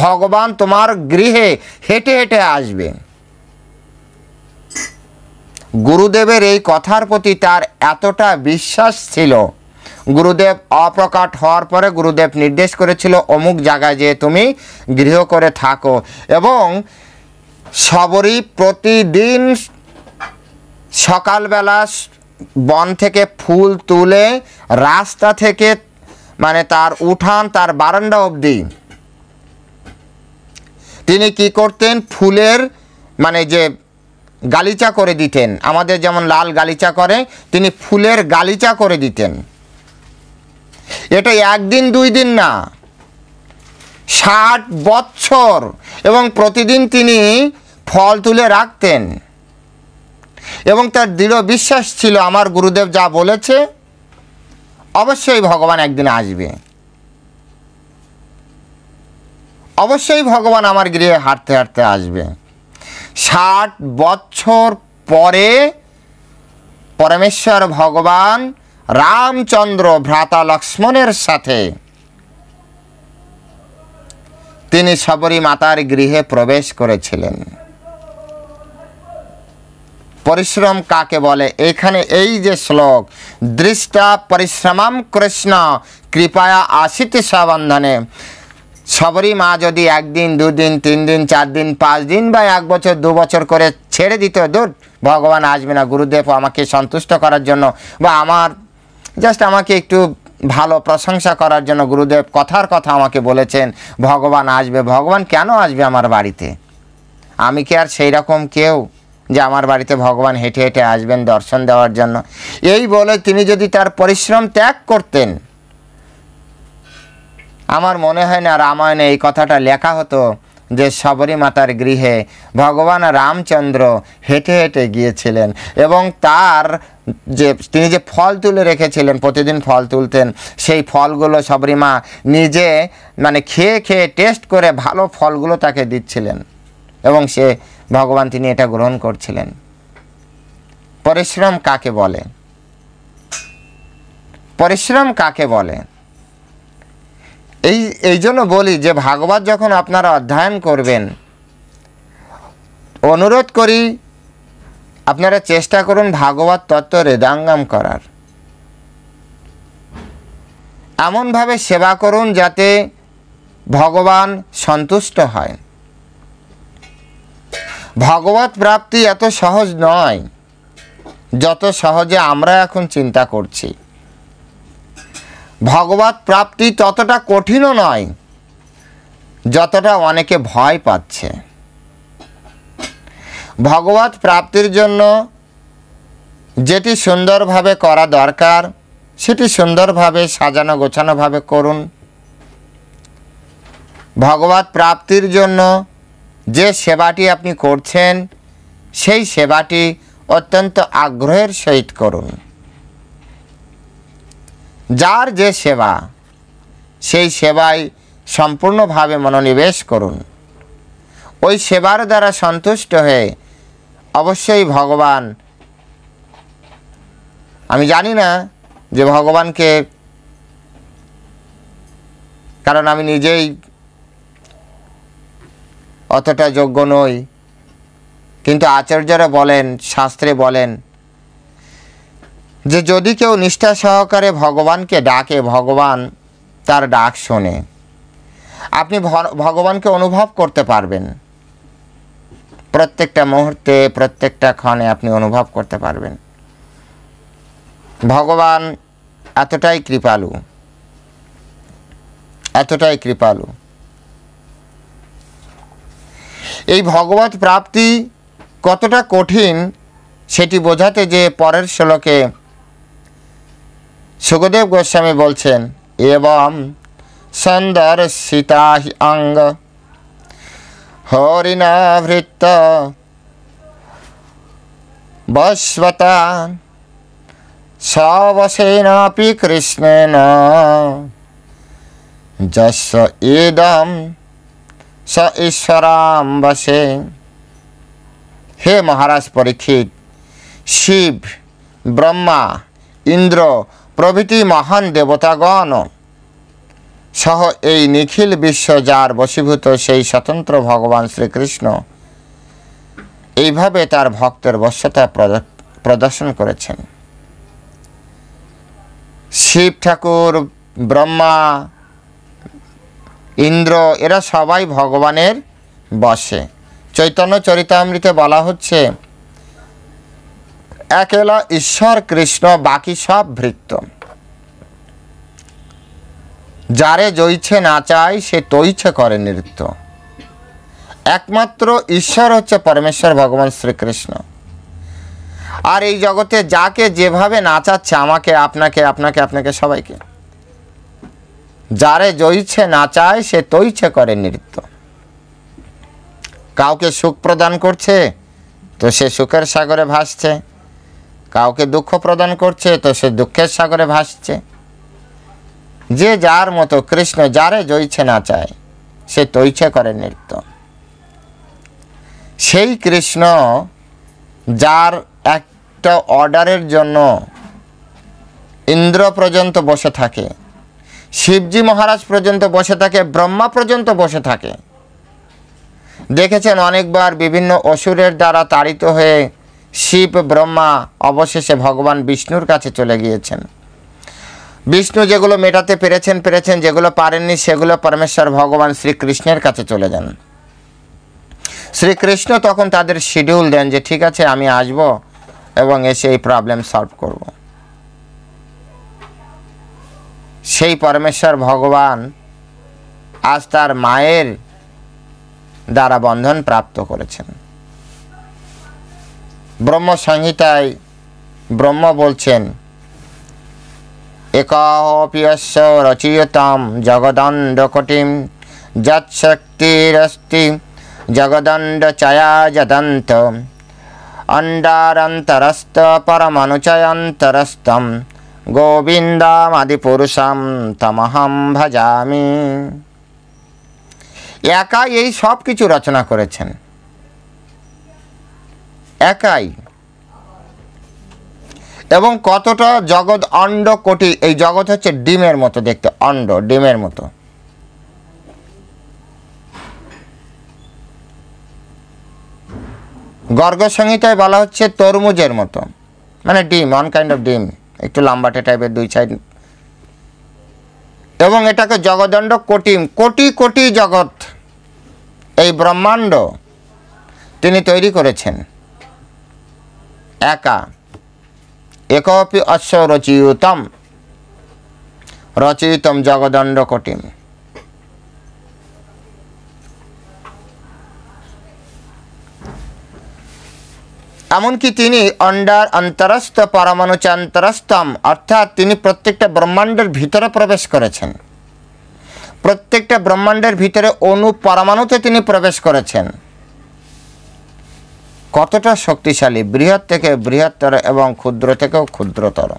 ভগবান তোমার গৃহে হেঁটে হেঁটে আসবে। গুরুদেবের এই কথার প্রতি তার এতটা বিশ্বাস ছিল, গুরুদেব অপ্রকট হওয়ার পরে গুরুদেব নির্দেশ করেছিল অমুক জায়গায় যে তুমি গৃহ করে থাকো। এবং শবরী প্রতিদিন সকালবেলা বন থেকে ফুল তুলে রাস্তা থেকে, মানে তার উঠান, তার বারান্দা অবধি তিনি কি করতেন? ফুলের মানে যে গালিচা করে দিতেন, আমাদের যেমন লাল গালিচা করে, তিনি ফুলের গালিচা করে দিতেন। এটা একদিন দুই দিন না, 60 বছর। এবং প্রতিদিন তিনি ফল তুলে রাখতেন এবং তার দৃঢ় বিশ্বাস ছিল আমার গুরুদেব যা বলেছে অবশ্যই ভগবান একদিন আসবে, অবশ্যই ভগবান আমার গৃহে হাঁটতে হাঁটতে আসবে। 60 বছর পরে পরমেশ্বর ভগবান রামচন্দ্র ভ্রাতা লক্ষ্মণের সাথে তিনি শবরী মাতার গৃহে প্রবেশ করেছিলেন। পরিশ্রম কাকে বলে? এখানে এই যে শ্লোক, দৃষ্টা পরিশ্রমম কৃষ্ণ কৃপায়া আশিত সাবন্ধনে, শবরী মা যদি একদিন, দুদিন, 3 দিন, 4 দিন, 5 দিন বা 1 বছর 2 বছর করে ছেড়ে দিত, দূর ভগবান আসবে না, গুরুদেব আমাকে সন্তুষ্ট করার জন্য বা আমার জাস্ট আমাকে একটু ভালো প্রশংসা করার জন্য গুরুদেব কথার কথা আমাকে বলেছেন ভগবান আসবে। ভগবান কেন আসবে আমার বাড়িতে? আমি কি আর সেই রকম কেউ যে আমার বাড়িতে ভগবান হেঁটে হেঁটে আসবেন দর্শন দেওয়ার জন্য? এই বলে তিনি যদি তার পরিশ্রম ত্যাগ করতেন, আমার মনে হয় না রামায়ণে এই কথাটা লেখা হতো যে শবরী মাতার গৃহে ভগবান রামচন্দ্র হেঁটে হেঁটে গিয়েছিলেন এবং তার যে তিনি যে ফল তুলে রেখেছিলেন, প্রতিদিন ফল তুলতেন, সেই ফলগুলো শবরী মা নিজে মানে খেয়ে খেয়ে টেস্ট করে ভালো ফলগুলো তাকে দিচ্ছিলেন এবং সে ভগবান তিনি এটা গ্রহণ করছিলেন। পরিশ্রম কাকে বলে? পরিশ্রম কাকে বলে? এই জন্য বলি যে ভাগবত যখন আপনারা অধ্যয়ন করবেন, অনুরোধ করি আপনারা চেষ্টা করুন ভাগবত তত্ত্ব হৃদয়ঙ্গম করার। এমনভাবে সেবা করুন যাতে ভগবান সন্তুষ্ট হয়। ভগবত প্রাপ্তি এত সহজ নয় যত সহজে আমরা এখন চিন্তা করছি। ভগবত প্রাপ্তি ততটা কঠিনও নয় যতটা অনেকে ভয় পাচ্ছে। ভগবত প্রাপ্তির জন্য যেটি সুন্দরভাবে করা দরকার সেটি সুন্দরভাবে সাজানো গোছানোভাবে করুন। ভগবত প্রাপ্তির জন্য যে সেবাটি আপনি করছেন সেই সেবাটি অত্যন্ত আগ্রহের সহিত করুন। যার যে সেবা সেই সেবায় সম্পূর্ণভাবে মনোনিবেশ করুন। ওই সেবার দ্বারা সন্তুষ্ট হয়ে অবশ্যই ভগবান, আমি জানি না যে ভগবানকে, কারণ আমি নিজেই অতটা যোগ্য নই, কিন্তু আচার্যরা বলেন, শাস্ত্রে বলেন যে যদি কেউ নিষ্ঠা সহকারে ভগবানকে ডাকে, ভগবান তার ডাক শোনে। আপনি ভগবানকে অনুভব করতে পারবেন, প্রত্যেকটা মুহূর্তে প্রত্যেকটা ক্ষণে আপনি অনুভব করতে পারবেন। ভগবান এতটাই কৃপালু, এতটাই কৃপালু। এই ভগবত প্রাপ্তি কতটা কঠিন সেটি বোঝাতে যে পরের শ্লোকে সুখদেব গোস্বামী বলছেন, এবং সন্দর্শিতা হি অঙ্গ হরিণাভৃত্ত বস্বতা সবসেনাপি কৃষ্ণেন যস্য ইদম স ঈশ্বরাম বসে। হে মহারাজ পরীক্ষিত, শিব, ব্রহ্মা, ইন্দ্র প্রভৃতি মহান দেবতাগণ সহ এই নিখিল বিশ্ব যার বশীভূত সেই স্বতন্ত্র ভগবান শ্রীকৃষ্ণ এইভাবে তার ভক্তের বশ্যতা প্রদর্শন করেছেন। শিব ঠাকুর, ব্রহ্মা, ইন্দ্র এরা সবাই ভগবানের বশে। চৈতন্য চরিতামৃতে বলা হচ্ছে, একেলা ঈশ্বর কৃষ্ণ, বাকি সব ভৃত্য। যারে জইছে নাচায় সে তৈছে করে নৃত্য। একমাত্র ঈশ্বর হচ্ছে পরমেশ্বর ভগবান শ্রীকৃষ্ণ। আর এই জগতে যাকে যেভাবে নাচাচ্ছে, আমাকে, আপনাকে, আপনাকে, আপনাকে, সবাইকে, যারে জইছে নাচায় সে তৈছে করে নৃত্য। কাউকে সুখ প্রদান করছে তো সে সুখের সাগরে ভাসছে, কাউকে দুঃখ প্রদান করছে তো সে দুঃখের সাগরে ভাসছে। যে যার মতো, কৃষ্ণ যারে জইছে নাচায় সে তৈছে করে নৃত্য। সেই কৃষ্ণ যার একটা অর্ডারের জন্য ইন্দ্র পর্যন্ত বসে থাকে, শিবজি মহারাজ পর্যন্ত বসে থাকে, ব্রহ্মা পর্যন্ত বসে থাকে। দেখেছেন অনেকবার বিভিন্ন অসুরের দ্বারা তাড়িত হয়ে শিব, ব্রহ্মা অবশেষে ভগবান বিষ্ণুর কাছে চলে গিয়েছেন। বিষ্ণু যেগুলো মেটাতে পেরেছেন, যেগুলো পারেননি সেগুলো পরমেশ্বর ভগবান শ্রীকৃষ্ণের কাছে চলে যান। শ্রীকৃষ্ণ তখন তাদের শিডিউল দেন যে ঠিক আছে, আমি আসব এবং এসে এই প্রবলেম সলভ করব। সেই পরমেশ্বর ভগবান আজ তার মায়ের দ্বারা বন্ধন প্রাপ্ত করেছেন। ব্রহ্ম সংহিতায় ব্রহ্ম বলছেন, একাহপিয়স্য রচয়তাম জগদণ্ডকটিম যৎশক্তিরস্তি জগদণ্ড চয়া যদন্ত অণ্ডারন্তরস্ত পরমানুচয়ন্তরস্তম গোবিন্দামাদিপুরুষম তমহম ভজামি। একাই এই সব কিছু রচনা করেছেন, একাই। এবং কতটা জগৎ অণ্ড কোটি, এই জগৎ হচ্ছে ডিমের মতো দেখতে, অণ্ড ডিমের মতো। গর্গ সংহিতায় বলা হচ্ছে তরমুজের মতো, মানে ডিম, ওয়ান কাইন্ড অফ ডিম, একটু লম্বাটে টাইপের, দুই সাইড। এবং এটাকে জগদণ্ড কোটিম, কোটি কোটি জগৎ, এই ব্রহ্মাণ্ড তিনি তৈরি করেছেন একা। একপি অশ্ব রচয়িতম জগদণ্ড কোটিম। এমনকি তিনি অন্তরস্থ পরমাণু চান্তরস্তম, অর্থাৎ তিনি প্রত্যেকটা ব্রহ্মাণ্ডের ভিতরে প্রবেশ করেছেন। প্রত্যেকটা ব্রহ্মাণ্ডের ভিতরে অণু পরমাণুতে তিনি প্রবেশ করেছেন। কতটা শক্তিশালী, বৃহৎ থেকে বৃহত্তর এবং ক্ষুদ্র থেকেও ক্ষুদ্রতর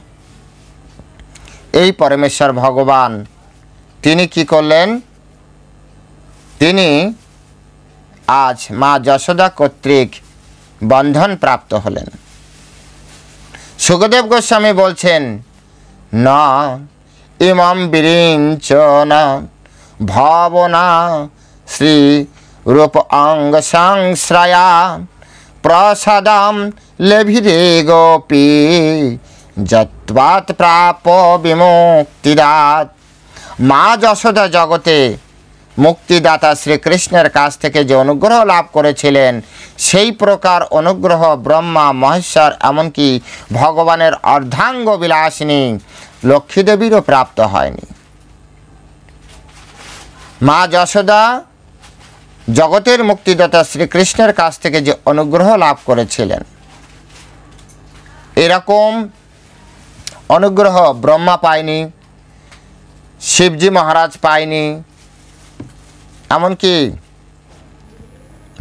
এই পরমেশ্বর ভগবান। তিনি কি করলেন? তিনি আজ মা যশোদা কর্তৃক বন্ধন প্রাপ্ত হলেন। সুখদেব গোস্বামী বলছেন, না ইমম বিরিঞ্চনা ভাবনা শ্রী রূপ অঙ্গ সংশ্রয়া প্রসাদাম লেভিরে গোপী যত্বাৎ প্রাপ বিমুক্তিদাত। মা যশোদা জগতে মুক্তিদাতা শ্রীকৃষ্ণের কাছ থেকে যে অনুগ্রহ লাভ করেছিলেন, সেই প্রকার অনুগ্রহ ব্রহ্মা মহেশ্বর এমনকি ভগবানের অর্ধাঙ্গ বিলাসিনী লক্ষ্মীদেবীরও প্রাপ্ত হয়নি। মা যশোদা জগতের মুক্তিদাতা শ্রীকৃষ্ণের কাছ থেকে যে অনুগ্রহ লাভ করেছিলেন, এরকম অনুগ্রহ ব্রহ্মা পায়নি, শিবজি মহারাজ পায়নি, এমনকি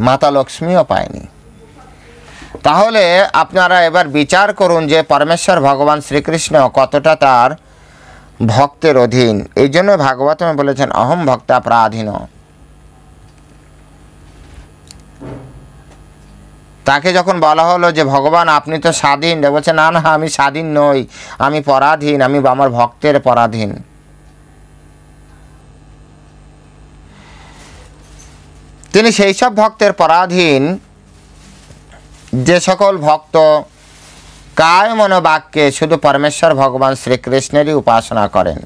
মাতা লক্ষ্মীও পায়নি। তাহলে আপনারা এবার বিচার করুন যে পরমেশ্বর ভগবান শ্রীকৃষ্ণ কতটা তার ভক্তের অধীন। এই জন্য ভাগবতমে বলেছেন অহম ভক্তা পরাধীন। তাকে যখন বলা হলো যে ভগবান আপনি তো স্বাধীন, বলছে না না আমি স্বাধীন নই, আমি পরাধীন, আমি আমার ভক্তের পরাধীন। তিনি সেই সব ভক্তের পরাধীন যে সকল ভক্ত কায় মনোবাক্যে শুধু পরমেশ্বর ভগবান শ্রীকৃষ্ণেরই উপাসনা করেন।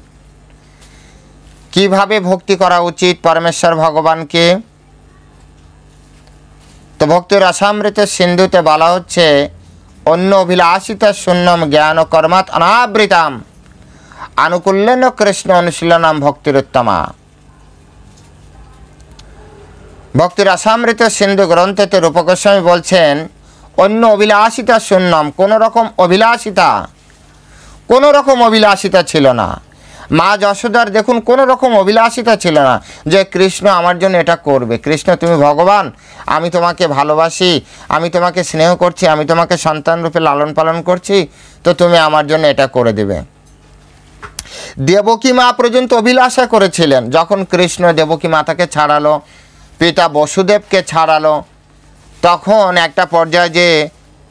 কিভাবে ভক্তি করা উচিত পরমেশ্বর ভগবানকে? তো ভক্তি রসামৃত সিন্ধুতে বলা হচ্ছে অন্য অভিলাষিত শূন্যম জ্ঞান কর্মাৎ অনাবৃতাম আনুকূল্যেন কৃষ্ণ অনুশীলনাম ভক্তিরুত্তমা। ভক্তি রসামৃত সিন্ধু গ্রন্থতে রূপ গোস্বামী বলছেন অন্য অভিলাষিতা শূন্যম, কোনো রকম অভিলাষিতা ছিল না। মা যশোদার দেখুন কোনো রকম অভিলাষিতা ছিল না যে কৃষ্ণ আমার জন্য এটা করবে। কৃষ্ণ তুমি ভগবান, আমি তোমাকে ভালোবাসি, আমি তোমাকে স্নেহ করছি, আমি তোমাকে সন্তান রূপে লালন পালন করছি, তো তুমি আমার জন্য এটা করে দেবে। দেবকী মা পর্যন্ত অভিলাষা করেছিলেন। যখন কৃষ্ণ দেবকী মাতাকে ছাড়ালো, পিতা বসুদেবকে ছাড়ালো, তখন একটা পর্যায়ে যে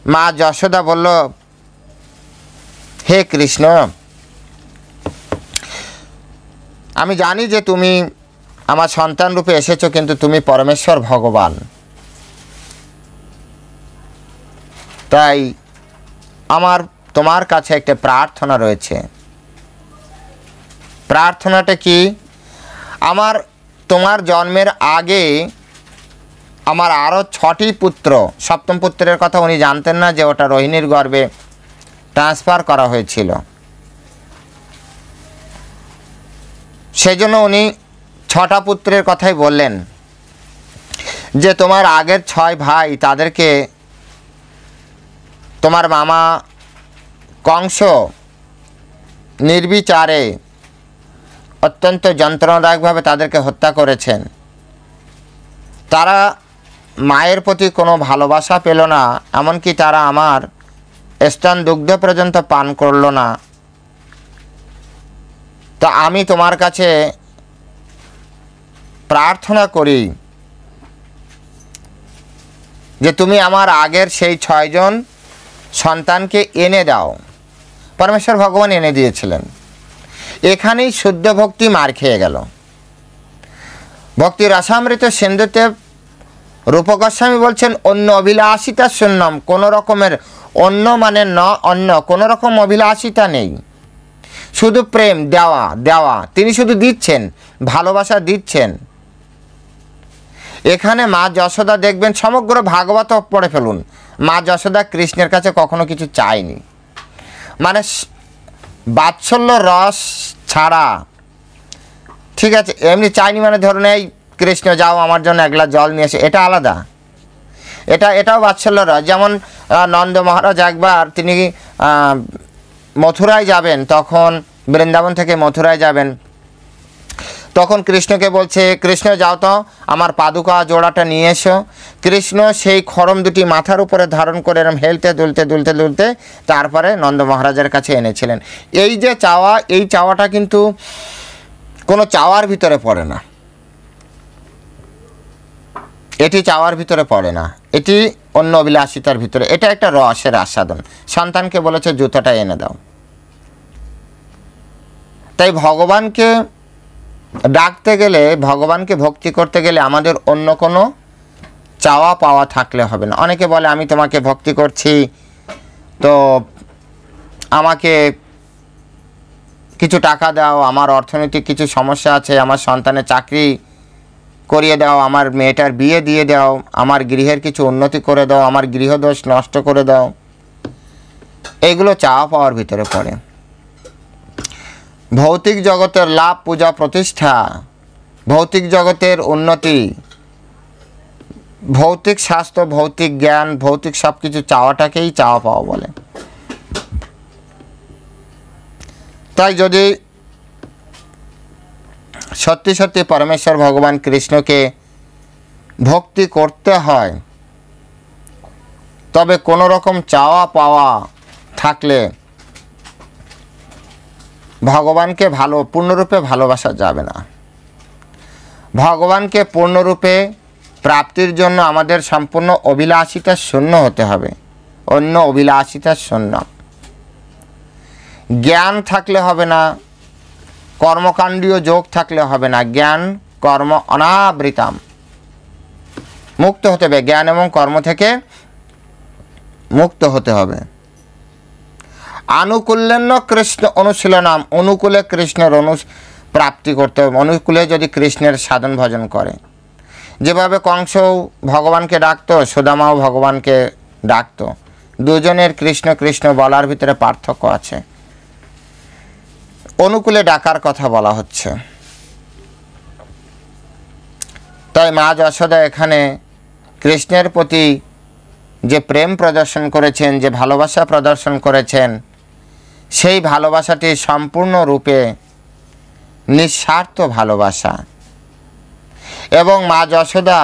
মা যশোদা বলল, হে কৃষ্ণ, আমি জানি যে তুমি আমার সন্তান রূপে এসেছো, কিন্তু তুমি পরমেশ্বর ভগবান, তাই আমার তোমার কাছে একটা প্রার্থনা রয়েছে। প্রার্থনাটা কি? তোমার জন্মের আগে আমার আরও 6টি পুত্র, সপ্তম পুত্রের কথা উনি জানতেন না যে ওটা রোহিণীর গর্ভে ট্রান্সফার করা হয়েছিল, সেজন্য উনি 6টা পুত্রের কথাই বললেন যে তোমার আগের 6 ভাই তাদেরকে তোমার মামা কংস নির্বিচারে অত্যন্ত যন্ত্রণাদায়কভাবে তাদেরকে হত্যা করেছেন। তারা মায়ের প্রতি কোনো ভালোবাসা পেল না, এমনকি তারা আমার স্তন দুগ্ধ পর্যন্ত পান করল না। তো আমি তোমার কাছে প্রার্থনা করি যে তুমি আমার আগের সেই 6 জন সন্তানকে এনে দাও। পরমেশ্বর ভগবান এনে দিয়েছিলেন। এখানেই শুদ্ধ ভক্তি মার খেয়ে গেল। ভক্তি রসামৃত সিন্ধুতে রূপ গোস্বামী বলছেন অন্য অভিলাষিতা শূন্যম, কোনো রকমের অন্য মানে অন্য কোনো রকম অভিলাষিতা নেই, শুধু প্রেম দেওয়া। তিনি শুধু দিচ্ছেন, ভালোবাসা দিচ্ছেন। এখানে মা যশোদা দেখবেন, সমগ্র ভাগবত পড়ে ফেলুন, মা যশোদা কৃষ্ণের কাছে কখনো কিছু চায়নি, মানে বাৎসল্য রস ছাড়া। ঠিক আছে, এমনি চাইনি মানে ধরুন এই কৃষ্ণ যাও আমার জন্য 1 গ্লাস জল নিয়ে এসে, এটা আলাদা, এটাও বাৎসল্য রস। যেমন নন্দ মহারাজ একবার তিনি মথুরায় যাবেন, তখন বৃন্দাবন থেকে মথুরায় যাবেন, তখন কৃষ্ণকে বলছে, কৃষ্ণ যাও তো আমার পাদুকা জোড়াটা নিয়ে এসো। কৃষ্ণ সেই খড়ম দুটি মাথার উপরে ধারণ করে এরম হেলতে দুলতে দুলতে দুলতে তারপরে নন্দ মহারাজের কাছে এনেছিলেন। এই যে চাওয়া, এই চাওয়াটা কিন্তু কোনো চাওয়ার ভিতরে পড়ে না, এটি চাওয়ার ভিতরে পড়ে না, এটি অন্য অভিলাষিতার ভিতরে, এটা একটা রসের আস্বাদন। সন্তানকে বলেছে জুতোটা এনে দাও। তাই ভগবানকে ডাকতে গেলে, ভগবানকে ভক্তি করতে গেলে আমাদের অন্য কোনো চাওয়া পাওয়া থাকলে হবে না। অনেকে বলে আমি তোমাকে ভক্তি করছি, তো আমাকে কিছু টাকা দাও, আমার অর্থনৈতিক কিছু সমস্যা আছে, আমার সন্তানের চাকরি করিয়ে দাও, আমার মেয়েটার বিয়ে দিয়ে দাও, আমার গৃহের কিছু উন্নতি করে দাও, আমার গৃহদোষ নষ্ট করে দাও। এগুলো চাওয়া পাওয়ার ভিতরে পড়ে। ভৌতিক জগতের লাভ, পূজা, প্রতিষ্ঠা, ভৌতিক জগতের উন্নতি, ভৌতিক স্বাস্থ্য, ভৌতিক জ্ঞান, ভৌতিক সব কিছু চাওয়াটাকেই চাওয়া পাওয়া বলে। তাই যদি সত্যি সত্যি পরমেশ্বর ভগবান কৃষ্ণকে ভক্তি করতে হয়, তবে কোনো রকম চাওয়া পাওয়া থাকলে ভগবানকে পূর্ণরূপে ভালোবাসা যাবে না। ভগবানকে পূর্ণরূপে প্রাপ্তির জন্য আমাদের সম্পূর্ণ অভিলাষিতা শূন্য হতে হবে, অন্য অভিলাষিতা শূন্য। জ্ঞান থাকলে হবে না, কর্মকাণ্ডীয় যোগ থাকলে হবে না, জ্ঞান কর্ম অনাবৃতাম, মুক্ত হতে হবে, জ্ঞান এবং কর্ম থেকে মুক্ত হতে হবে। আনুকূল্যেন কৃষ্ণ অনুশীলনাম, অনুকূলে কৃষ্ণের প্রাপ্তি করতে হবে। অনুকূলে যদি কৃষ্ণের সাধন ভজন করে, যেভাবে কংস ভগবানকে ডাকতো, সুদামাও ভগবানকে ডাকতো, দুজনের কৃষ্ণ কৃষ্ণ বলার ভিতরে পার্থক্য আছে। অনুকূলে ডাকার কথা বলা হচ্ছে। তাই মা যশোদা এখানে কৃষ্ণের প্রতি যে প্রেম প্রদর্শন করেছেন, যে ভালোবাসা প্রদর্শন করেছেন, সেই ভালোবাসাটি সম্পূর্ণরূপে নিঃস্বার্থ ভালোবাসা। এবং মা যশোদা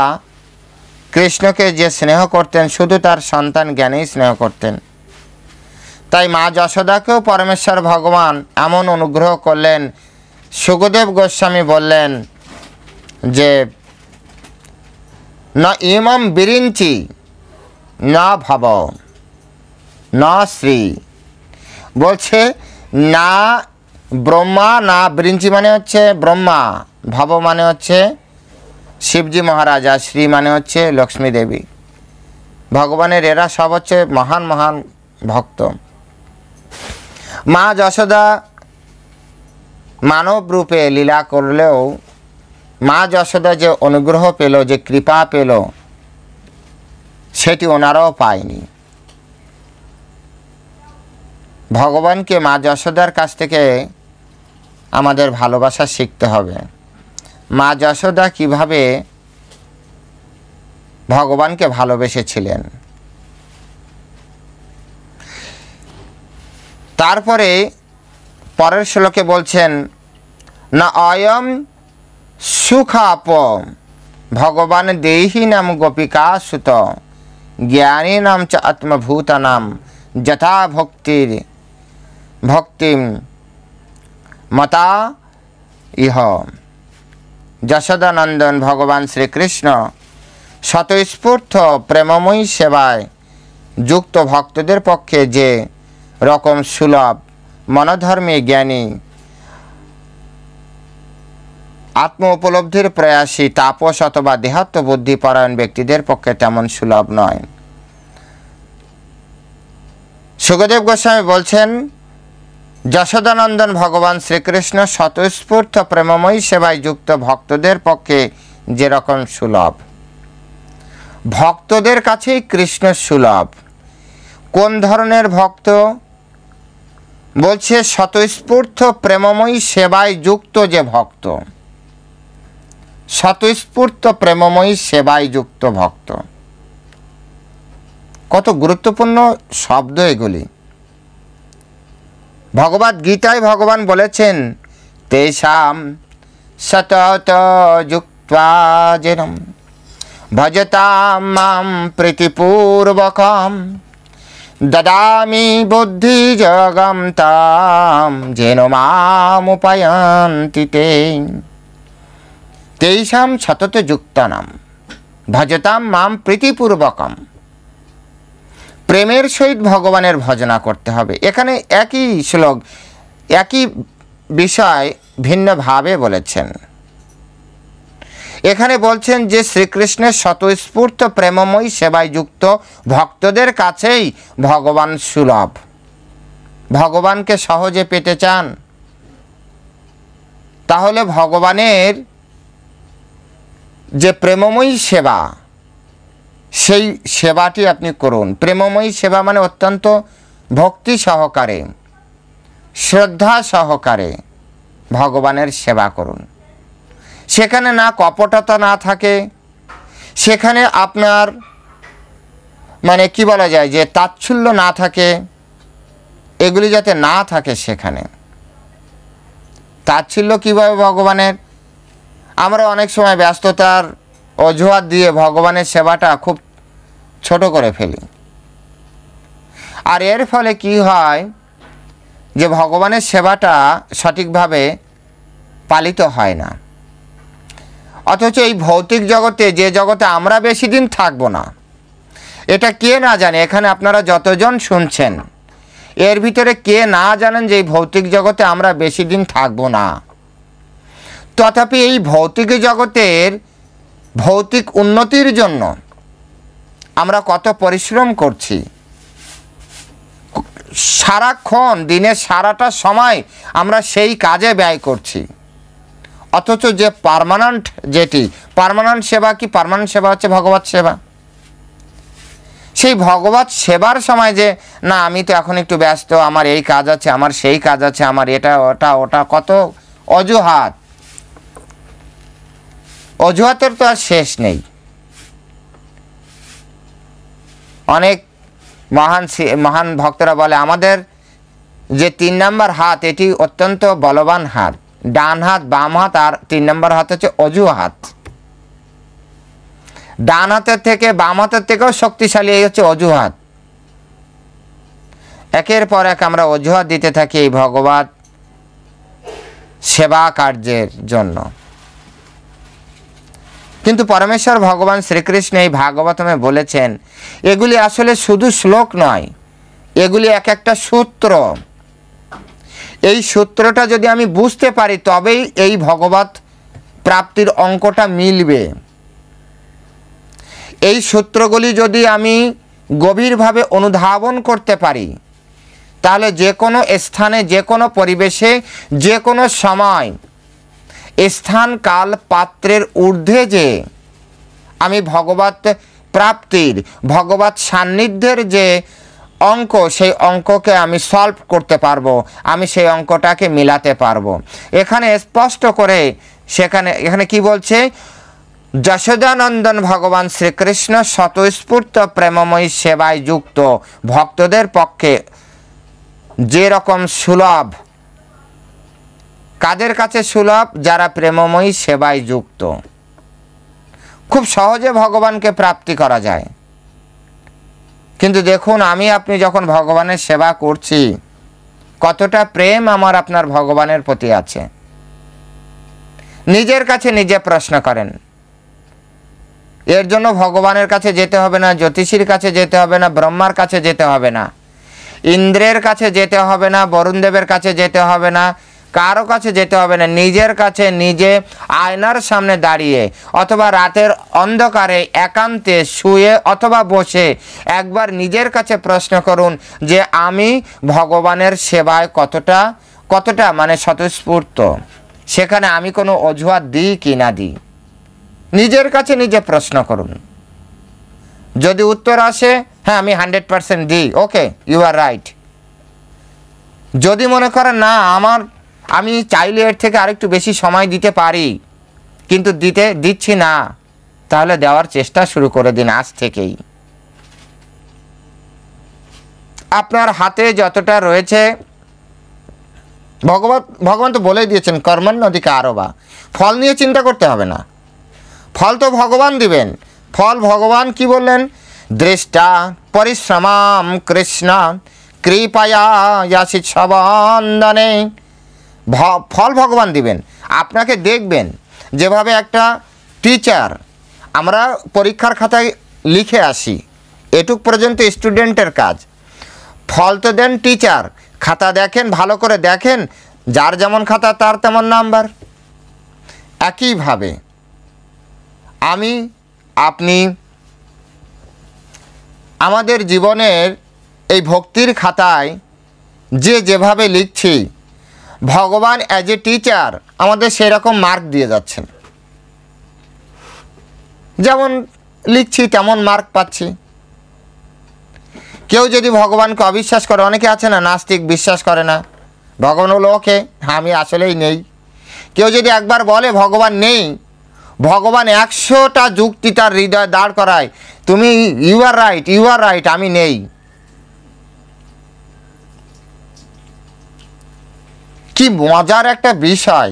কৃষ্ণকে যে স্নেহ করতেন, শুধু তার সন্তান জ্ঞানেই স্নেহ করতেন। তাই মা যশোদাকেও পরমেশ্বর ভগবান এমন অনুগ্রহ করলেন, সুখদেব গোস্বামী বললেন যে ন ইমম বিরিঞ্চি না ভব না শ্রী, বলছে না ব্রহ্মা, না বিরিঞ্চি মানে হচ্ছে ব্রহ্মা, ভব মানে হচ্ছে শিবজি মহারাজ, আর শ্রী মানে হচ্ছে লক্ষ্মী দেবী। ভগবানের এরা সব হচ্ছে মহান মহান ভক্ত। মা যশোদা মানব রূপে লীলা করলেও মা যশোদা যে অনুগ্রহ পেল, যে কৃপা পেল, সেটি ওনারাও পায়নি। ভগবানকে মা যশোদার কাছ থেকে আমাদের ভালোবাসা শিখতে হবে। মা যশোদা কিভাবে ভগবানকে ভালোবেসেছিলেন। তারপরে পরের শ্লোকে বলছেন না অয়ম সুখাপ ভগবান দেহি নাম গোপিকা সুত জ্ঞানী নাম চ আত্মভূতানাম যথা ভক্তিম মতা ইহ। যশোদানন্দন ভগবান শ্রীকৃষ্ণ স্বতঃস্ফূর্ত প্রেমময়ী সেবায় যুক্ত ভক্তদের পক্ষে যে রকম সুলভ, মনোধর্মী, জ্ঞানী, আত্ম উপলব্ধির প্রয়াসী, তাপস অথবা দেহাত্ম বুদ্ধিপরায়ণ ব্যক্তিদের পক্ষে তেমন সুলভ নয়। সুখদেব গোস্বামী বলছেন যশোদানন্দন ভগবান শ্রীকৃষ্ণ স্বতঃস্ফূর্ত প্রেমময়ী সেবায় যুক্ত ভক্তদের পক্ষে যেরকম সুলভ, ভক্তদের কাছেই কৃষ্ণ সুলভ। কোন ধরনের ভক্ত? বলছে স্বতঃস্ফূর্ত প্রেমময়ী সেবায় যুক্ত যে ভক্ত, স্বতঃস্ফূর্ত প্রেমময়ী সেবায় যুক্ত ভক্ত। কত গুরুত্বপূর্ণ শব্দ এগুলি। ভগবদ গীতায় ভগবান বলেছেন, তেষাম সতত যুক্ত্বা যেনম ভজতাম মাম প্রীতিপূর্বকম দদামি বুদ্ধি যোগম তাম যেন মামুপায়ন্তি তে। তেষাম সতত যুক্তানাম ভজতাম মাম প্রীতিপূর্বকম। প্রেমের সহিত ভগবানের ভজনা করতে হবে। এখানে একই শ্লোক, একই বিষয় ভিন্নভাবে বলেছেন। এখানে বলছেন যে শ্রীকৃষ্ণের স্বতঃস্ফূর্ত প্রেমময়ী সেবায় যুক্ত ভক্তদের কাছেই ভগবান সুলভ। ভগবানকে সহজে পেতে চান, তাহলে ভগবানের যে প্রেমময়ী সেবা, সেই সেবাটি আপনি করুন। প্রেমময়ী সেবা মানে অত্যন্ত ভক্তি সহকারে, শ্রদ্ধা সহকারে ভগবানের সেবা করুন। সেখানে না কপটতা না থাকে, সেখানে আপনার মানে কি বলা যায় যে তাচ্ছল্য না থাকে, এগুলি যাতে না থাকে। সেখানে তাচ্ছল্য কীভাবে ভগবানের, আমরা অনেক সময় ব্যস্ততার অজুহাত দিয়ে ভগবানের সেবাটা খুব ছোট করে ফেলি, আর এর ফলে কি হয় যে ভগবানের সেবাটা সঠিকভাবে পালিত হয় না। অথচ এই ভৌতিক জগতে, যে জগতে আমরা বেশি দিন থাকবো না, এটা কে না জানে? এখানে আপনারা যতজন শুনছেন এর ভিতরে কে না জানেন যে এই ভৌতিক জগতে আমরা বেশি দিন থাকবো না? তথাপি এই ভৌতিক জগতের ভৌতিক উন্নতির জন্য আমরা কত পরিশ্রম করছি। সারাক্ষণ, দিনের সারাটা সময় আমরা সেই কাজে ব্যয় করছি। অথচ যে পার্মানেন্ট, যেটি পার্মানেন্ট সেবা, কি পার্মানেন্ট সেবা হচ্ছে ভগবত সেবা। সেই ভগবত সেবার সময় যে না আমি তো এখন একটু ব্যস্ত, আমার এই কাজ আছে, আমার সেই কাজ আছে, আমার এটা ওটা ওটা, কত অজুহাত। অজুহাতের তো আর শেষ নেই। অনেক মহান ভক্তরা বলে আমাদের যে 3 নম্বর হাত, এটি অত্যন্ত বলবান হাত। ডান হাত, বাম হাত, আর 3 নম্বর হাত হচ্ছে অজুহাত। ডান হাতের থেকে, বাম হাতের থেকেও শক্তিশালী এই হচ্ছে অজুহাত। একের পর এক আমরা অজুহাত দিতে থাকি এই ভগবত সেবা কার্যের জন্য। কিন্তু পরমেশ্বর ভগবান শ্রীকৃষ্ণ এই ভাগবতমে বলেছেন এগুলি আসলে শুধু শ্লোক নয়, এগুলি এক একটা সূত্র। এই সূত্রটা যদি আমি বুঝতে পারি তবেই এই ভগবত প্রাপ্তির অঙ্কটা মিলবে। এই সূত্রগুলি যদি আমি গভীরভাবে অনুধাবন করতে পারি, তাহলে যে কোনো স্থানে, যে কোনো পরিবেশে, যে কোনো সময়, স্থান কাল পাত্রের ঊর্ধ্বে যে আমি ভগবত প্রাপ্তির, ভগবত সান্নিধ্যের যে অঙ্ক, সেই অঙ্ককে আমি সলভ করতে পারবো, আমি সেই অঙ্কটাকে মিলাতে পারবো। এখানে স্পষ্ট করে এখানে কি বলছে? যশোদানন্দন ভগবান শ্রীকৃষ্ণ স্বতঃস্ফূর্ত প্রেমময়ী সেবায় যুক্ত ভক্তদের পক্ষে যেরকম সুলভ। কাদের কাছে সুলভ? যারা প্রেমময়ী সেবায় যুক্ত। খুব সহজে ভগবানকে প্রাপ্তি করা যায়। কিন্তু দেখুন, আমি আপনি যখন ভগবানের সেবা করছি, কতটা প্রেম আমার আপনার ভগবানের প্রতি আছে। নিজের কাছে নিজে প্রশ্ন করেন। এর জন্য ভগবানের কাছে যেতে হবে না, জ্যোতিষীর কাছে যেতে হবে না, ব্রহ্মার কাছে যেতে হবে না, ইন্দ্রের কাছে যেতে হবে না, বরুণদেবের কাছে যেতে হবে না, কারো কাছে যেতে হবে না। নিজের কাছে নিজে আয়নার সামনে দাঁড়িয়ে অথবা রাতের অন্ধকারে একান্তে শুয়ে অথবা বসে একবার নিজের কাছে প্রশ্ন করুন যে আমি ভগবানের সেবায় কতটা মানে স্বতঃস্ফূর্ত। সেখানে আমি কোনো অজুহাত দিই কি না দিই, নিজের কাছে নিজে প্রশ্ন করুন। যদি উত্তর আসে হ্যাঁ আমি 100% দিই, ওকে, ইউ আর রাইট। যদি মনে করেন না আমি চাইলে এর থেকে আরেকটু বেশি সময় দিতে পারি কিন্তু দিচ্ছি না, তাহলে দেওয়ার চেষ্টা শুরু করে দিন আজ থেকেই। আপনার হাতে যতটা রয়েছে, ভগবান তো বলেই দিয়েছেন কর্মণ্যধিকা আরবা, ফল নিয়ে চিন্তা করতে হবে না, ফল তো ভগবান দিবেন। ফল ভগবান কি বললেন? দৃষ্টা পরিশ্রমাম কৃষ্ণ কৃপয়া ইয়াশিচ্ছবন্দনে। ফল ভগবান দিবেন। আপনাকে দেখবেন, যেভাবে একটা টিচার, আমরা পরীক্ষার খাতায় লিখে আসি, এটুক পর্যন্ত স্টুডেন্টের কাজ, ফল তো দেন টিচার। খাতা দেখেন, ভালো করে দেখেন, যার যেমন খাতা তার তেমন নাম্বার। একইভাবে আমি আপনি আমাদের জীবনের এই ভক্তির খাতায় যেভাবে লিখছি, ভগবান অ্যাজ এ টিচার আমাদের সেরকম মার্ক দিয়ে যাচ্ছেন। যেমন লিখছি তেমন মার্ক পাচ্ছি। কেউ যদি ভগবানকে অবিশ্বাস করে, অনেকে আছে না নাস্তিক, বিশ্বাস করে না, ভগবান হলো ওকে, আমি আসলেই নেই। কেউ যদি একবার বলে ভগবান নেই, ভগবান 100টা যুক্তি তার হৃদয় দাঁড় করায়, তুমি ইউ আর রাইট, আমি নেই। কি মজার একটা বিষয়।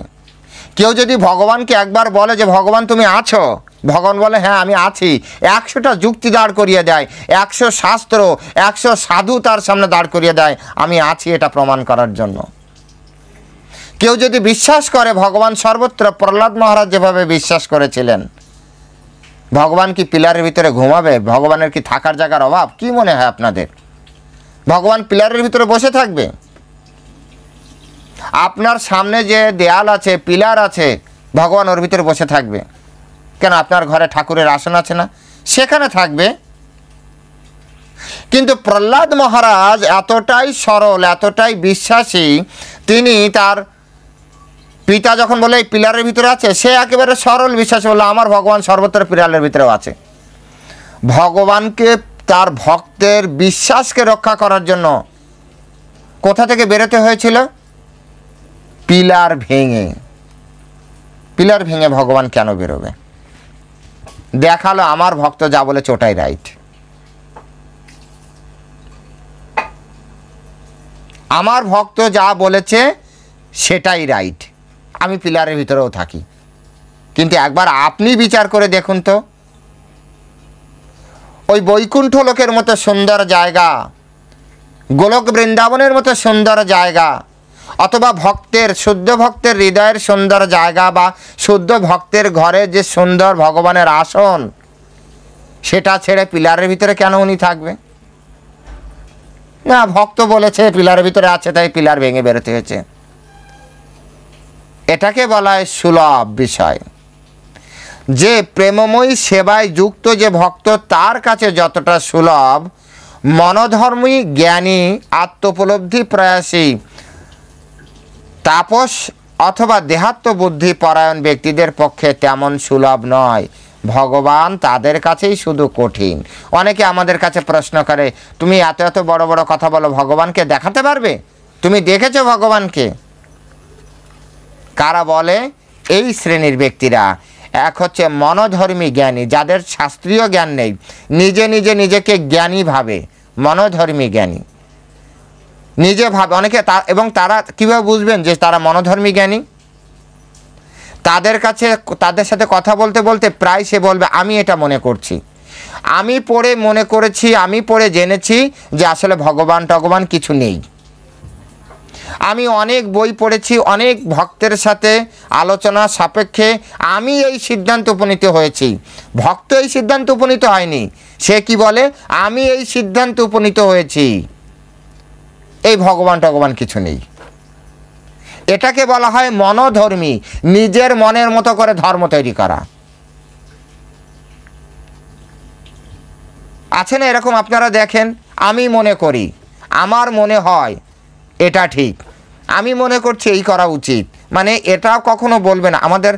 কেউ যদি ভগবানকে একবার বলে যে ভগবান তুমি আছো, ভগবান বলে হ্যাঁ আমি আছি, 100টা যুক্তি দাঁড় করিয়ে দেয়, 100 শাস্ত্র, 100 সাধু তার সামনে দাঁড় করিয়ে দেয় আমি আছি এটা প্রমাণ করার জন্য। কেউ যদি বিশ্বাস করে ভগবান সর্বত্র, প্রহ্লাদ মহারাজ যেভাবে বিশ্বাস করেছিলেন, ভগবান কি পিলারের ভিতরে ঘুমাবে? ভগবানের কি থাকার জায়গার অভাব? কি মনে হয় আপনাদের? ভগবান পিলারের ভিতরে বসে থাকবে? আপনার সামনে যে দেয়াল আছে, পিলার আছে, ভগবান ওর ভিতরে বসে থাকবে কেন? আপনার ঘরে ঠাকুরের আসন আছে না, সেখানে থাকবে। কিন্তু প্রহ্লাদ মহারাজ এতটাই সরল, এতটাই বিশ্বাসী, তিনি তার পিতা যখন বলে এই পিলারের ভিতরে আছে, সে একেবারে সরল বিশ্বাস বললো আমার ভগবান সর্বত্র পিলারের ভিতরেও আছে। ভগবানকে, তার ভক্তের বিশ্বাসকে রক্ষা করার জন্য কোথা থেকে বেরোতে হয়েছিল? পিলার ভেঙে। পিলার ভেঙে ভগবান কেন বেরোবে? দেখালো আমার ভক্ত যা বলেছে ওটাই রাইট। আমার ভক্ত যা বলেছে সেটাই রাইট, আমি পিলারের ভিতরেও থাকি। কিন্তু একবার আপনি বিচার করে দেখুন তো, ওই বৈকুণ্ঠ লোকের মতো সুন্দর জায়গা, গোলক বৃন্দাবনের মতো সুন্দর জায়গা, অথবা ভক্তের, শুদ্ধ ভক্তের হৃদয়ের সুন্দর জায়গা, বা শুদ্ধ ভক্তের ঘরে যে সুন্দর ভগবানের আসন, সেটা ছেড়ে পিলারের ভিতরে কেন উনি থাকবে? না, ভক্ত বলেছে পিলারের ভিতরে আছে, তাই পিলার ভেঙে বেরোতে হয়েছে। এটাকে বলা হয় সুলভ বিষয়। যে প্রেমময়ী সেবায় যুক্ত যে ভক্ত, তার কাছে যতটা সুলভ, মনোধর্মী, জ্ঞানী, আত্মোপলব্ধি প্রয়াসী, তাপস অথবা দেহাত্ম বুদ্ধি পরায়ণ ব্যক্তিদের পক্ষে তেমন সুলভ নয়। ভগবান তাদের কাছেই শুধু কঠিন। অনেকে আমাদের কাছে প্রশ্ন করে, তুমি এত এত বড় বড় কথা বলো, ভগবানকে দেখাতে পারবে? তুমি দেখেছো ভগবানকে? কারা বলে? এই শ্রেণীর ব্যক্তিরা। এক হচ্ছে মনোধর্মী জ্ঞানী, যাদের শাস্ত্রীয় জ্ঞান নেই, নিজে নিজেকে জ্ঞানী ভাবে, মনোধর্মী জ্ঞানী নিজে ভাবে অনেকে। এবং তারা কীভাবে বুঝবেন যে তারা মনোধর্মী জ্ঞানী? তাদের সাথে কথা বলতে বলতে প্রায় সে বলবে আমি এটা মনে করছি, আমি পড়ে মনে করেছি, আমি পড়ে জেনেছি যে আসলে ভগবান কিছু নেই। আমি অনেক বই পড়েছি, অনেক ভক্তের সাথে আলোচনা সাপেক্ষে আমি এই সিদ্ধান্ত উপনীত হয়েছি। ভক্ত এই সিদ্ধান্ত উপনীত হয়নি, সে কি বলে? আমি এই সিদ্ধান্ত উপনীত হয়েছি, এই ভগবান কিছু নেই। এটাকে বলা হয় মনোধর্মী, নিজের মনের মতো করে ধর্ম তৈরি করা। আছে না এরকম? আপনারা দেখেন, আমি মনে করি, আমার মনে হয় এটা ঠিক, আমি মনে করছি এই করা উচিত, মানে এটাও কখনো বলবে না। আমাদের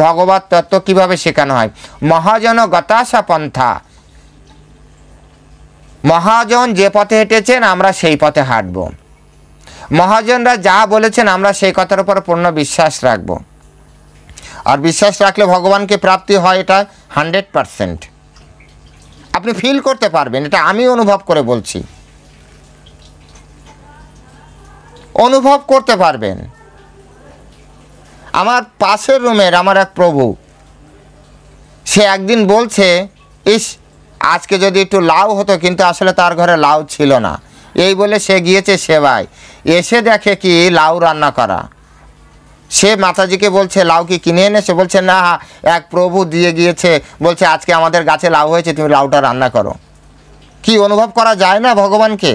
ভগবত তত্ত্ব কিভাবে শেখানো হয়? মহাজন গতাসা পন্থা, মহাজন যে পথে হেঁটেছেন আমরা সেই পথে হাঁটব, মহাজনরা যা বলেছেন আমরা সেই কথার উপর পূর্ণ বিশ্বাস রাখব। আর বিশ্বাস রাখলে ভগবানকে প্রাপ্তি হয়, এটা 100%। আপনি ফিল করতে পারবেন, এটা আমি অনুভব করে বলছি। অনুভব করতে পারবেন। আমার পাশের রুমের আমার এক প্রভু, সে একদিন বলছে, ইস আজকে যদি একটু লাউ হতো, কিন্তু আসলে তার ঘরে লাউ ছিল না। এই বলে সে গিয়েছে সেবায়, এসে দেখে কি লাউ রান্না করা। সে মাতাজিকে বলছে লাউ কি কিনে এনেছে? বলছে না, এক প্রভু দিয়ে গিয়েছে, বলছে আজকে আমাদের গাছে লাউ হয়েছে, তুমি লাউটা রান্না করো। কি অনুভব করা যায় না ভগবানকে?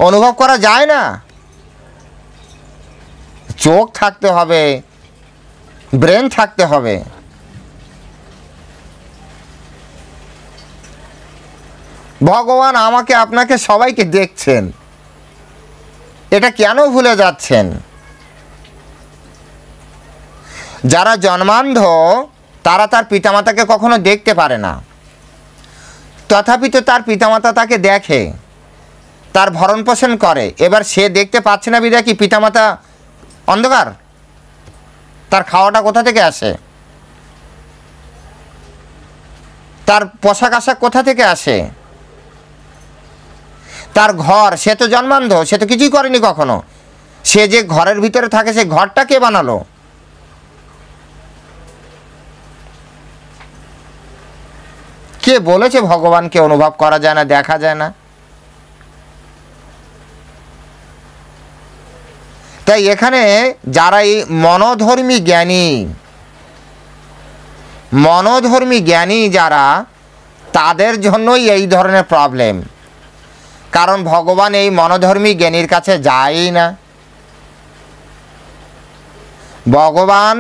অনুভব করা যায় না? চোখ থাকতে হবে, ব্রেন থাকতে হবে। ভগবান আমাকে আপনাকে সবাইকে দেখছেন, এটা কেন ভুলে যাচ্ছেন? যারা জন্মান্ধ তারা তার পিতামাতাকে কখনো দেখতে পারে না, তথাপি তো তার পিতামাতা তাকে দেখে, তার ভরণ পোষণ করে। এবার সে দেখতে পাচ্ছে না বিধায় কি পিতামাতা অন্ধকার? তার খাওয়াটা কোথা থেকে আসে? তার পোশাক আশাক কোথা থেকে আসে? তার ঘর, সে তো জন্মান্ধ, সে তো কিছুই করেনি কখনো। সে যে ঘরের ভিতরে থাকে, সে ঘরটা কে বানালো? কে বলেছে ভগবানকে অনুভব করা যায় না, দেখা যায় না? তাই এখানে যারা এই মনোধর্মী জ্ঞানী যারা, তাদের জন্যই এই ধরনের প্রবলেম। কারণ ভগবান এই মনোধর্মী জ্ঞানীর কাছে যায়ই না। ভগবান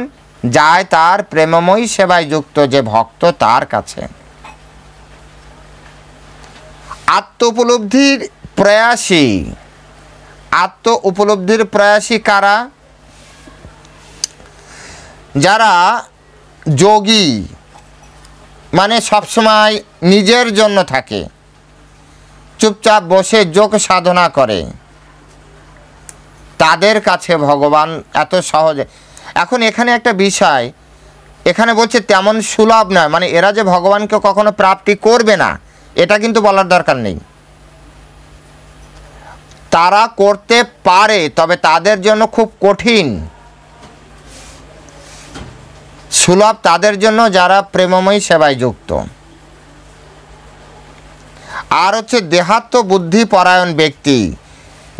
যায় তার প্রেমময়ী সেবায় যুক্ত যে ভক্ত, তার কাছে। আত্ম উপলব্ধির প্রয়াসী কারা? যারা যোগী, মানে সবসময় নিজের জন্য থাকে, চুপচাপ বসে যোগ সাধনা করে, তাদের কাছে ভগবান এত সহজে। এখন এখানে একটা বিষয়, এখানে বলছে তেমন সুলভ নয়, মানে এরা যে ভগবানকে কখনো প্রাপ্তি করবে না, এটা কিন্তু বলার দরকার নেই। তারা করতে পারে, তবে তাদের জন্য খুব কঠিন। সুলভ তাদের জন্য যারা প্রেমময়ী সেবায় যুক্ত। আর হচ্ছে দেহাত্ম বুদ্ধিপরায়ণ ব্যক্তি।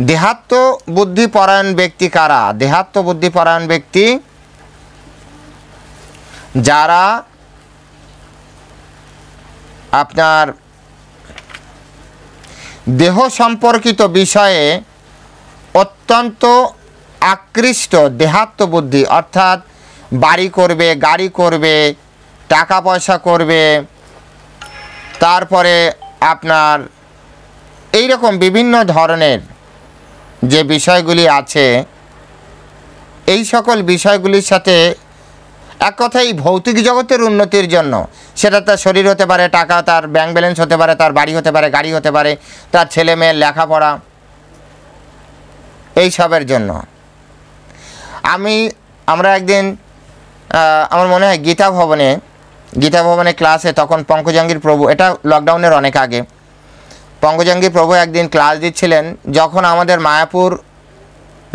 দেহাত্ম বুদ্ধিপরায়ণ ব্যক্তি কারা? দেহাত্ম বুদ্ধিপরায়ণ ব্যক্তি যারা আপনার দেহ সম্পর্কিত বিষয়ে অত্যন্ত আকৃষ্ট, দেহাত্ম বুদ্ধি, অর্থাৎ বাড়ি করবে, গাড়ি করবে, টাকা পয়সা করবে, তারপরে আপনার এই রকম বিভিন্ন ধরনের যে বিষয়গুলি আছে, এই সকল বিষয়গুলির সাথে এক কথায় ভৌতিক জগতের উন্নতির জন্য, সেটা তার শরীর হতে পারে, টাকা, তার ব্যাংক ব্যালেন্স হতে পারে, তার বাড়ি হতে পারে, গাড়ি হতে পারে, তার ছেলে মেয়ের লেখাপড়া, এই সবের জন্য। আমরা একদিন আমার মনে হয় গীতা ভবনে ক্লাসে, তখন পঙ্কজাঙ্গির প্রভু, এটা লকডাউনের অনেক আগে, পঙ্কজাঙ্গির প্রভু একদিন ক্লাস দিচ্ছিলেন, যখন আমাদের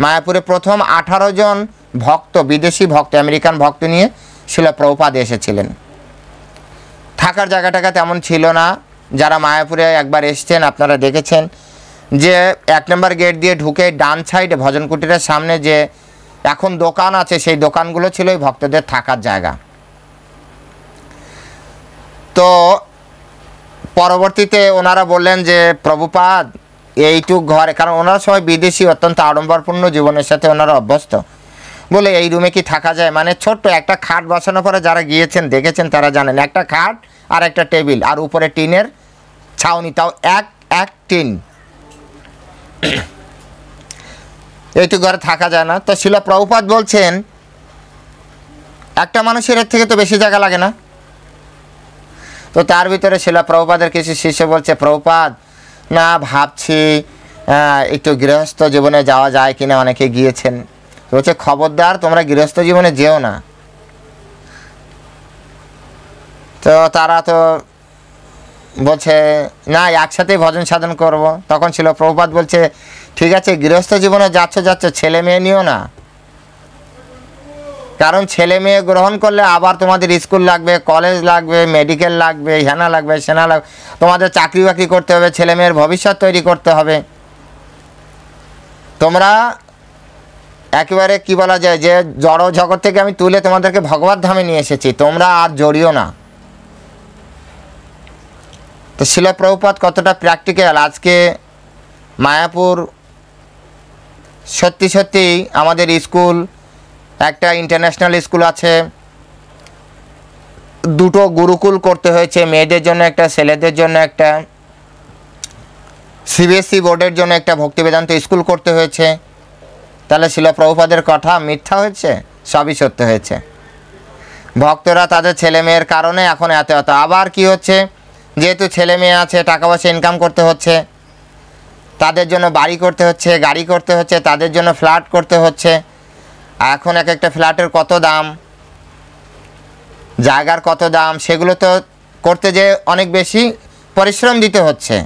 মায়াপুরে প্রথম 18 জন ভক্ত, বিদেশি ভক্ত, আমেরিকান ভক্ত নিয়ে শিলা প্রভুপাদ এসেছিলেন। থাকার জায়গাটাকে তেমন ছিল না। যারা মায়াপুরে একবার এসছেন আপনারা দেখেছেন যে 1 নম্বর গেট দিয়ে ঢুকে ডান সাইডে ভজন কুটিরের সামনে যে এখন দোকান আছে, সেই দোকানগুলো ছিল এই ভক্তদের থাকার জায়গা। তো পরবর্তীতে ওনারা বললেন যে প্রভুপাদ এইটুক ঘরে, কারণ ওনারা সবাই বিদেশি, অত্যন্ত আড়ম্বরপূর্ণ জীবনের সাথে ওনারা অভ্যস্ত, বলে এই রুমে কি থাকা যায়? মানে ছোট্ট একটা খাট বসানোর পরে যারা গিয়েছেন দেখেছেন তারা জানেন, একটা খাট আর একটা টেবিল, আর উপরে টিনের ছাউনি, তাও এক টিন, এইটুকু ঘরে থাকা যায় না। তো শিলা প্রভুপাদ বলছেন একটা মানুষের এর থেকে তো বেশি জায়গা লাগে না? তো তার ভিতরে শিলা প্রভুপাদের কিছু শিষ্য বলছে, প্রভুপাদ না, ভাবছি একটু গৃহস্থ জীবনে যাওয়া যায় কিনা, অনেকে গিয়েছেন। বলছে খবরদার তোমরা গৃহস্থ জীবনে যেও না। তো তারা তো বলছে না, একসাথেই ভজন সাধন করব। তখন ছিল প্রভুপাদ বলছে ঠিক আছে, গৃহস্থ জীবনে যাচ্ছ ছেলে মেয়ে নিও না, কারণ ছেলে মেয়ে গ্রহণ করলে আবার তোমাদের স্কুল লাগবে, কলেজ লাগবে, মেডিকেল লাগবে, হেনা লাগবে, সেনা লাগবে, তোমাদের চাকরি বাকরি করতে হবে, ছেলে মেয়ের ভবিষ্যৎ তৈরি করতে হবে। তোমরা একেবারে কি বলা যায় যে জড় জগৎ থেকে আমি তুলে তোমাদেরকে ভগবত ধামে নিয়ে এসেছি, তোমরা আর জড়িও না। তো শিল প্রভুপাদ কতটা প্র্যাকটিক্যাল, আজকে মায়াপুর সত্যি সত্যি আমাদের স্কুল, একটা ইন্টারন্যাশনাল স্কুল আছে, দুটো গুরুকুল করতে হয়েছে, মেয়েদের জন্য একটা, ছেলেদের জন্য একটা, সিবিএসসি বোর্ডের জন্য একটা ভক্তি বেদান্ত স্কুল করতে হয়েছে। তাহলে শিল প্রভুপাদের কথা মিথ্যা হয়েছে? সবই সত্য হয়েছে। ভক্তরা তাদের ছেলে মেয়ের কারণে এখন এত এত, আবার কি হচ্ছে, যেহেতু ছেলে মেয়ে আছে, টাকা পয়সা ইনকাম করতে হচ্ছে, তাদের জন্য বাড়ি করতে হচ্ছে, গাড়ি করতে হচ্ছে, তাদের জন্য ফ্ল্যাট করতে হচ্ছে। এখন এক একটা ফ্ল্যাটের কত দাম, জায়গার কত দাম, সেগুলো তো করতে যেয়ে অনেক বেশি পরিশ্রম দিতে হচ্ছে।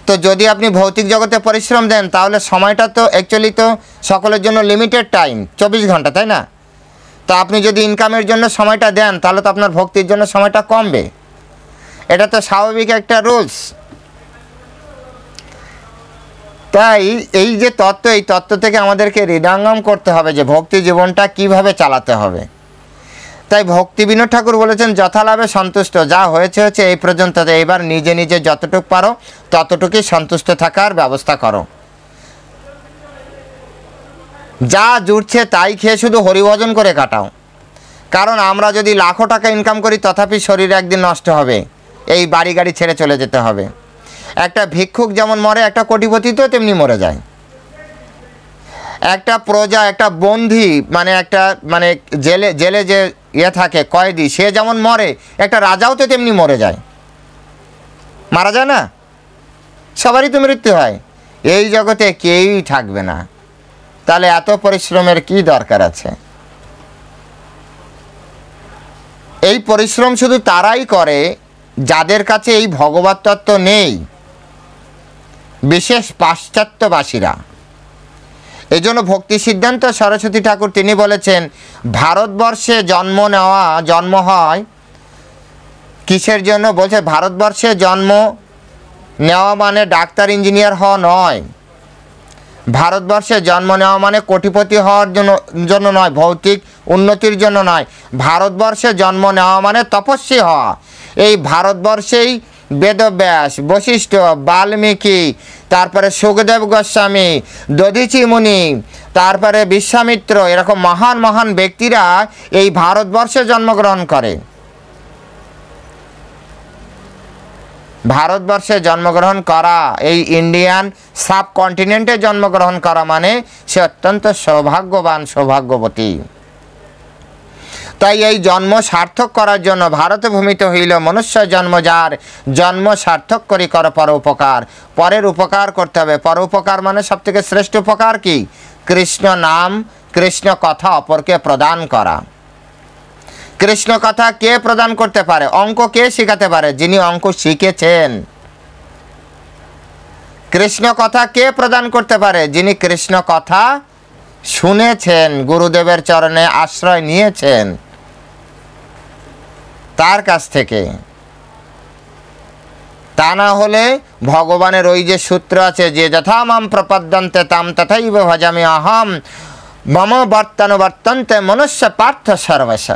তো যদি আপনি ভৌতিক জগতে পরিশ্রম দেন, তাহলে সময়টা তো অ্যাকচুয়ালি তো সকলের জন্য লিমিটেড টাইম, 24 ঘন্টা, তাই না? তো আপনি যদি ইনকামের জন্য সময়টা দেন, তাহলে তো আপনার ভক্তির জন্য সময়টা কমবে। এটা তো স্বাভাবিক একটা রুলস। তাই এই যে তত্ত্ব, এই তত্ত্ব থেকে আমাদেরকে হৃদয়ঙ্গম করতে হবে যে ভক্তি জীবনটা কিভাবে চালাতে হবে। তাই ভক্তি বিনোদ ঠাকুর বলেছেন, যথালাভে সন্তুষ্ট, যা হয়েছে হয়েছে এই পর্যন্ত, এইবার নিজে নিজে যতটুকু পারো ততটুকুই সন্তুষ্ট থাকার ব্যবস্থা করো। যা জুটছে তাই খেয়ে শুধু হরিভজন করে কাটাও। কারণ আমরা যদি লাখো টাকা ইনকাম করি, তথাপি শরীর একদিন নষ্ট হবে, এই বাড়ি গাড়ি ছেড়ে চলে যেতে হবে। একটা ভিক্ষুক যেমন মরে, একটা কোটিপতি তো তেমনি মরে যায়। একটা প্রজা, একটা বন্দী, মানে একটা মানে জেলে যে থাকে কয়েদি, সে যেমন মরে, একটা রাজাও তো তেমনি মরে যায়। মারা যায় না? সবারই তো মৃত্যু হয়। এই জগতে কেউই থাকবে না। তাহলে এত পরিশ্রমের কি দরকার আছে? এই পরিশ্রম শুধু তারাই করে যাদের কাছে এই ভগবত তত্ত্ব নেই, বিশেষ পাশ্চাত্যবাসীরা। এই জন্য ভক্তি সিদ্ধান্ত সরস্বতী ঠাকুর তিনি বলেছেন, ভারতবর্ষে জন্ম হয় কিসের জন্য? বলছে ভারতবর্ষে জন্ম নেওয়া মানে ডাক্তার ইঞ্জিনিয়ার হওয়া নয়, ভারতবর্ষে জন্ম নেওয়া মানে কোটিপতি হওয়ার জন্য নয়, ভৌতিক উন্নতির জন্য নয়। ভারতবর্ষে জন্ম নেওয়া মানে তপস্বী হওয়া। এই ভারতবর্ষেই বেদব্যাস, বশিষ্ঠ, বাল্মীকি, তারপরে সুখদেব গোস্বামী, দধিচি মুনি, তারপরে বিশ্বামিত্র, এরকম মহান মহান ব্যক্তিরা এই ভারতবর্ষে জন্মগ্রহণ করে। ভারতবর্ষে জন্মগ্রহণ করা, এই ইন্ডিয়ান সাবকন্টিনেন্টে জন্মগ্রহণ করা মানে সে অত্যন্ত সৌভাগ্যবান, সৌভাগ্যবতী। তাই এই জন্ম সার্থক করার জন্য ভারতে ভূমিত হইল মনুষ্য জন্ম, যার জন্ম সার্থক করি কর পর উপকার। পরের উপকার করতে হবে। পর উপকার মানে সবথেকে শ্রেষ্ঠ উপকার কি? কৃষ্ণ নাম, কৃষ্ণ কথা অপরকে প্রদান করা। কৃষ্ণ কথা কে প্রদান করতে পারে? অঙ্ক কে শেখাতে পারে? যিনি অঙ্ক শিখেছেন। কৃষ্ণ কথা কে প্রদান করতে পারে? যিনি কৃষ্ণ কথা শুনেছেন, গুরুদেবের চরণে আশ্রয় নিয়েছেন, তার কাছ থেকে। তা না হলে ভগবানের ওই যে সূত্র আছে, যে যথা মাম প্রপদ্যন্তে তাম তথৈব ভজামি অহম, মম বর্তন্তে মনুষ্য পার্থ সর্বস্ব।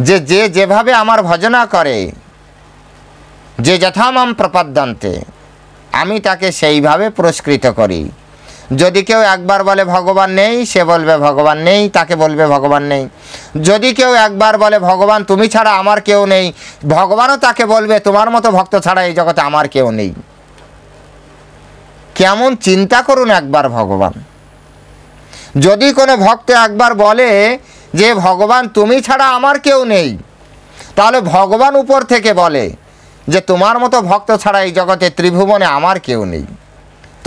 যে যেভাবে আমার ভজনা করে, যে যথা মাম প্রপদ্যন্তে, আমি তাকে সেইভাবে পুরস্কৃত করি। যদি কেউ একবার বলে ভগবান নেই, সে বলবে ভগবান নেই, তাকে বলবে ভগবান নেই। যদি কেউ একবার বলে ভগবান তুমি ছাড়া আমার কেউ নেই, ভগবানও তাকে বলবে তোমার মতো ভক্ত ছাড়া এই জগতে আমার কেউ নেই। কেমন চিন্তা করুন একবার ভগবান। যদি কোনো ভক্ত একবার বলে যে ভগবান তুমি ছাড়া আমার কেউ নেই, তাহলে ভগবান উপর থেকে বলে যে তোমার মতো ভক্ত ছাড়া এই জগতে ত্রিভুবনে আমার কেউ নেই,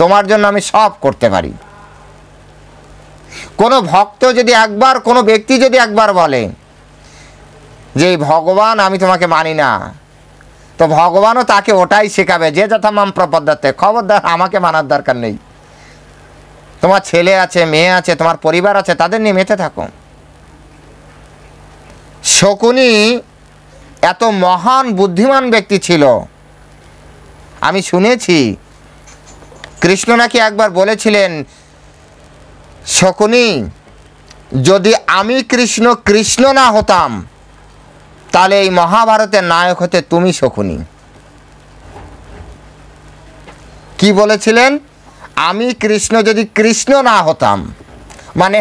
তোমার জন্য আমি সব করতে পারি। কোনো ভক্ত যদি একবার, কোনো ব্যক্তি যদি একবার বলে যে ভগবান আমি তোমাকে মানি না, তো ভগবানও তাকে ওটাই শেখাবে, যে যথা মাম প্রপদ্যতে, খবরদার আমাকে মানার দরকার নেই। তোমার ছেলে আছে, মেয়ে আছে, তোমার পরিবার আছে, তাদের নিয়ে মেতে থাকো। শকুনি এত মহান বুদ্ধিমান ব্যক্তি ছিল। আমি শুনেছি কৃষ্ণ নাকি একবার বলেছিলেন, শকুনি যদি আমি কৃষ্ণ কৃষ্ণ না হতাম তাহলে এই মহাভারতের নায়ক হতে তুমি শকুনি। কি বলেছিলেন? আমি কৃষ্ণ যদি কৃষ্ণ না হতাম, মানে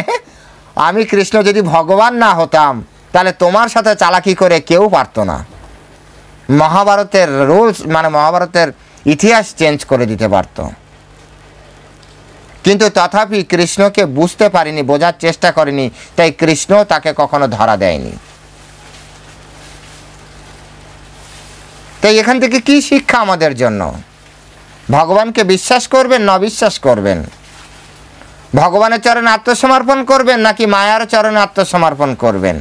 আমি কৃষ্ণ যদি ভগবান না হতাম তাহলে তোমার সাথে চালাকি করে কেউ পারতো না। মহাভারতের রুলস, মানে মহাভারতের ইতিহাস চেঞ্জ করে দিতে পারত। কিন্তু তথাপি কৃষ্ণকে বুঝতে পারেনি, বোঝার চেষ্টা করেনি, তাই কৃষ্ণ তাকে কখনো ধরা দেয়নি। তাই এখান থেকে কি শিক্ষা আমাদের জন্য? ভগবানকে বিশ্বাস করবেন না অবিশ্বাস করবেন? ভগবানের চরণে আত্মসমর্পণ করবেন নাকি মায়ার চরণে আত্মসমর্পণ করবেন?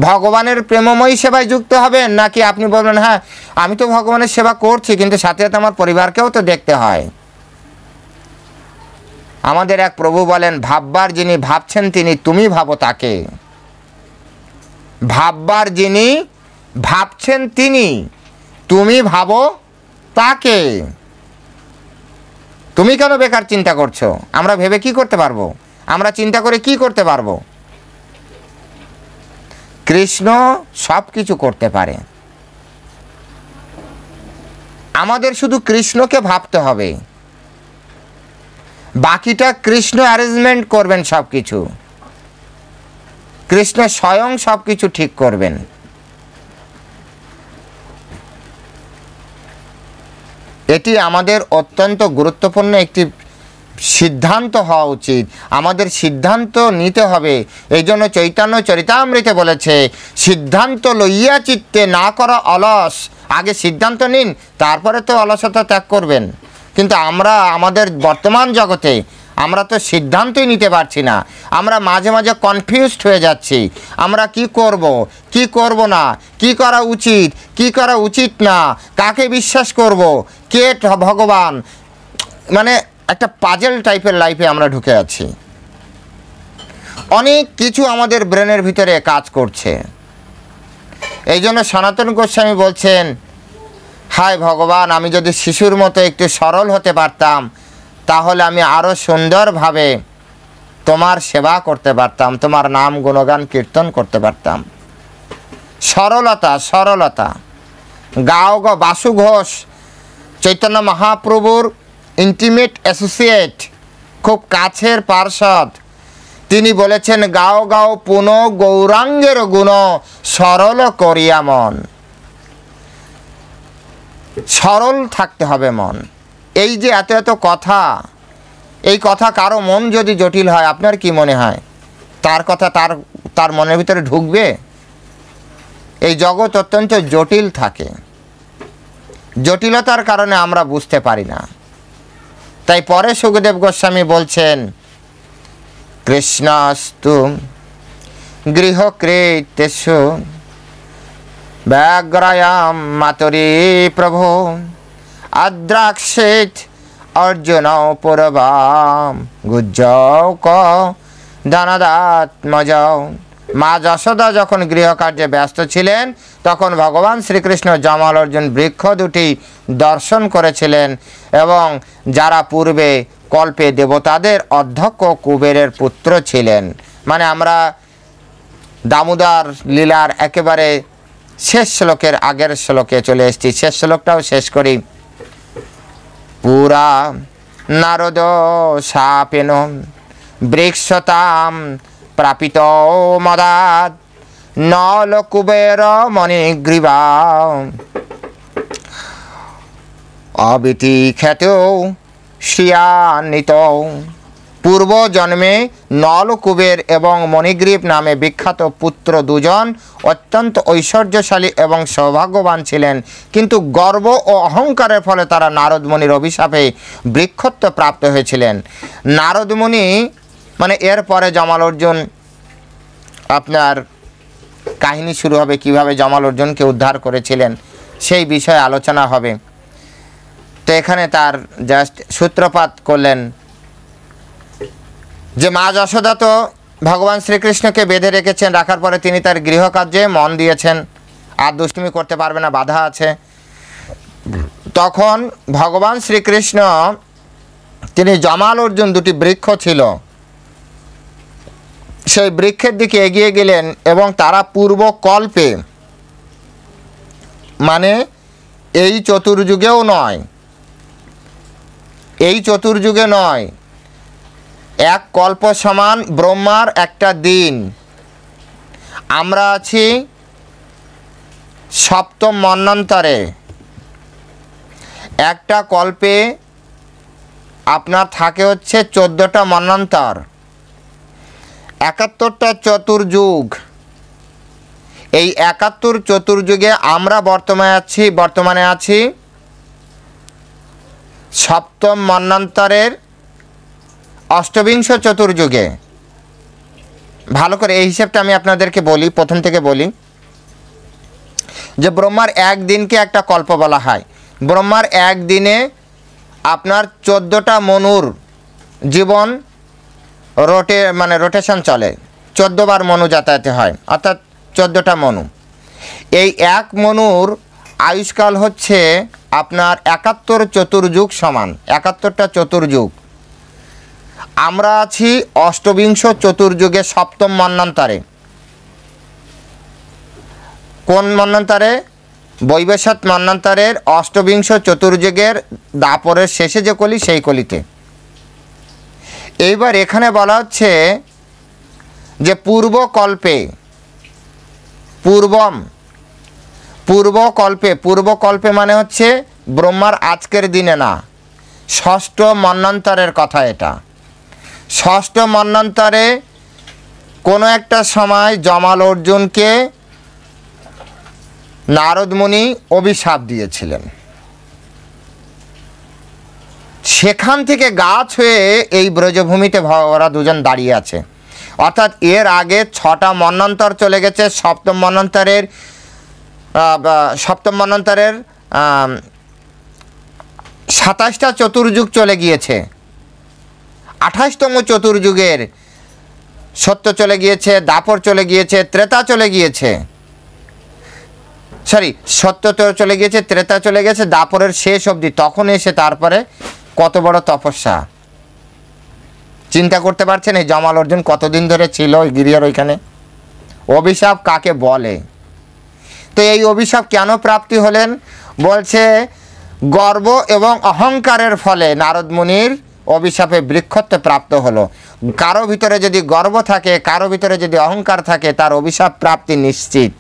ভগবানের প্রেমময়ী সেবায় যুক্ত হবেন নাকি আপনি বলবেন হ্যাঁ আমি তো ভগবানের সেবা করছি কিন্তু সাথে সাথে আমার পরিবারকেও তো দেখতে হয়। আমাদের এক প্রভু বলেন, ভাববার যিনি ভাবছেন তিনি, তুমি ভাবো তাকে। ভাববার যিনি ভাবছেন তিনি, তুমি ভাবো তাকে। তুমি কেন বেকার চিন্তা করছো? আমরা ভেবে কি করতে পারবো? আমরা চিন্তা করে কি করতে পারবো? কৃষ্ণ সব কিছু করতে পারে, আমাদের শুধু কৃষ্ণকে ভাবতে হবে, বাকিটা কৃষ্ণ অ্যারেঞ্জমেন্ট করবেন সব কিছু। কৃষ্ণ স্বয়ং সব কিছু ঠিক করবেন। এটি আমাদের অত্যন্ত গুরুত্বপূর্ণ একটি সিদ্ধান্ত হওয়া উচিত। আমাদের সিদ্ধান্ত নিতে হবে। এই জন্য চৈতন্য চরিতামৃতে বলেছে, সিদ্ধান্ত লইয়া চিত্তে না করা অলস। আগে সিদ্ধান্ত নিন, তারপরে তো অলসতা ত্যাগ করবেন। কিন্তু আমরা আমাদের বর্তমান জগতে আমরা তো সিদ্ধান্তই নিতে পারছি না। আমরা মাঝে মাঝে কনফিউজড হয়ে যাচ্ছি। আমরা কি করব, কি করব না, কি করা উচিত, কি করা উচিত না, কাকে বিশ্বাস করব, কে ভগবান, মানে একটা পাজেল টাইপের লাইফে আমরা ঢুকে আছি। অনেক কিছু আমাদের ব্রেনের ভিতরে কাজ করছে। এই জন্য সনাতন গোস্বামী বলছেন, হায় ভগবান, আমি যদি শিশুর মতো একটু সরল হতে পারতাম তাহলে আমি আরও সুন্দরভাবে তোমার সেবা করতে পারতাম, তোমার নাম গুণগান কীর্তন করতে পারতাম। সরলতা, সরলতা। গাও গো বাসু ঘোষ, চৈতন্য মহাপ্রভুর ইন্টিমেট অ্যাসোসিয়েট, খুব কাছের পার্ষদ, তিনি বলেছেন, গাও গাও পুন গৌরাঙ্গের গুণ সরল করিয়া মন। সরল থাকতে হবে মন। এই যে এত এত কথা, এই কথা কারো মন যদি জটিল হয়, আপনার কি মনে হয় তার কথা তার মনের ভিতরে ঢুকবে? এই জগৎ অত্যন্ত জটিল থাকে, জটিলতার কারণে আমরা বুঝতে পারি না। তাই পরে সুখদেব গোস্বামী বলছেন, কৃষ্ণস্তু গৃহকৃতেষু ব্যাঘ্রায়াম মাতরি প্রভু আদ্রাক্ষেত অর্জুন পূর্বাম গুজ্জৌ ক ধনদাত্মজৌ। মা যশোদা যখন গৃহকার্যে ব্যস্ত ছিলেন তখন ভগবান শ্রীকৃষ্ণ যমল অর্জুন বৃক্ষ দুটি দর্শন করেছিলেন এবং যারা পূর্বে কল্পে দেবতাদের অধ্যক্ষ কুবেরের পুত্র ছিলেন। মানে আমরা দামোদর লীলার একেবারে শেষ শ্লোকের আগের শ্লোকে চলে এসেছি। শেষ শ্লোকটাও শেষ করি। পুরা নারদ শাপেন বৃক্ষতাম প্রাপিত মদাত নল কুবের মণিগ্রীবা অবিতি খ্যাত শ্রিয়ান্বিত। পূর্ব জন্মে নলকুবের এবং মণিগ্রীব নামে বিখ্যাত পুত্র দুজন অত্যন্ত ঐশ্বর্যশালী এবং সৌভাগ্যবান ছিলেন, কিন্তু গর্ব ও অহংকারের ফলে তারা নারদমুনির অভিশাপে বৃক্ষত্ব প্রাপ্ত হয়েছিলেন। নারদমুনি মানে এরপরে যমল অর্জুন, আপনার কাহিনী শুরু হবে কিভাবে যমল অর্জুনকে উদ্ধার করেছিলেন। সেই বিষয়ে আলোচনা হবে। তো এখানে তার জাস্ট সূত্রপাত করলেন যে মা যশোদা তো ভগবান শ্রীকৃষ্ণকে বেঁধে রেখেছেন, রাখার পরে তিনি তার গৃহকার্যে মন দিয়েছেন, আর দুষ্টুমি করতে পারবে না, বাধা আছে। তখন ভগবান শ্রীকৃষ্ণ তিনি জমাল অর্জুন, দুটি বৃক্ষ ছিল, সেই বৃক্ষের দিকে এগিয়ে গেলেন এবং তারা পূর্বকল্পে, মানে এই চতুর্যুগেও নয়, এই চতুর্যুগে নয়, এক কল্প সমান ব্রহ্মার একটা দিন। আমরা আছি সপ্তম মন্বন্তরে। একটা কল্পে আপনার থাকে হচ্ছে 14টা মন্বন্তর, 71টা চতুর্যুগ। এই 71 চতুর্যুগে আমরা বর্তমানে আছি সপ্তম মন্বন্তরের অষ্টবিংশ চতুর্যুগে। ভালো করে এই হিসেবটা আমি আপনাদেরকে বলি, প্রথম থেকে বলি যে ব্রহ্মার এক দিনকে একটা কল্প বলা হয়। ব্রহ্মার এক দিনে আপনার 14টা মনুর জীবন রোটেশন চলে, 14 বার মনু যাতায়াতে হয়, অর্থাৎ 14টা মনু। এই এক মনুর আয়ুষ্কাল হচ্ছে আপনার 71 চতুর্যুগ সমান, 71টা চতুর্যুগ। আমরা আছি অষ্টবিংশ চতুর্যুগে সপ্তম মন্বন্তরে। কোন মন্বন্তরে? বৈবস্বত মন্বন্তরের অষ্টবিংশ চতুর্যুগের দাপরের শেষে যে কলি, সেই কলিতে। এইবার এখানে বলা হচ্ছে যে পূর্বকল্পে, পূর্বকল্পে মানে হচ্ছে ব্রহ্মার আজকের দিনে না, ষষ্ঠ মন্বন্তরের কথা এটা। ষষ্ঠ মন্বন্তরে কোনো একটা সময় জমাল অর্জুনকে নারদ মুনি অভিশাপ দিয়েছিলেন। সেখান থেকে গাছ হয়ে এই ব্রজভূমিতে ওরা দুজন দাঁড়িয়ে আছে। অর্থাৎ এর আগে 6টা মন্বন্তর চলে গেছে। সপ্তম মন্বন্তরের 27টা চতুর্যুগ চলে গিয়েছে। 28তম চতুর্যুগের সত্য চলে গিয়েছে, দাপর চলে গিয়েছে, ত্রেতা চলে গিয়েছে, সত্য চলে গিয়েছে, ত্রেতা চলে গেছে, দাপরের শেষ অবধি। তখন এসে তারপরে কত বড় তপস্যা, চিন্তা করতে পারছেন? এই জমাল অর্জুন কতদিন ধরে ছিল ওই গিরিয়ার ওইখানে। অভিশাপ কাকে বলে? তো এই অভিশাপ কেন প্রাপ্তি হলেন? বলছে গর্ব এবং অহংকারের ফলে নারদ মুনির অভিশাপে বৃক্ষত্ব প্রাপ্ত হলো। কারো ভিতরে যদি গর্ব থাকে, কারো ভিতরে যদি অহংকার থাকে, তার অভিশাপ প্রাপ্তি নিশ্চিত।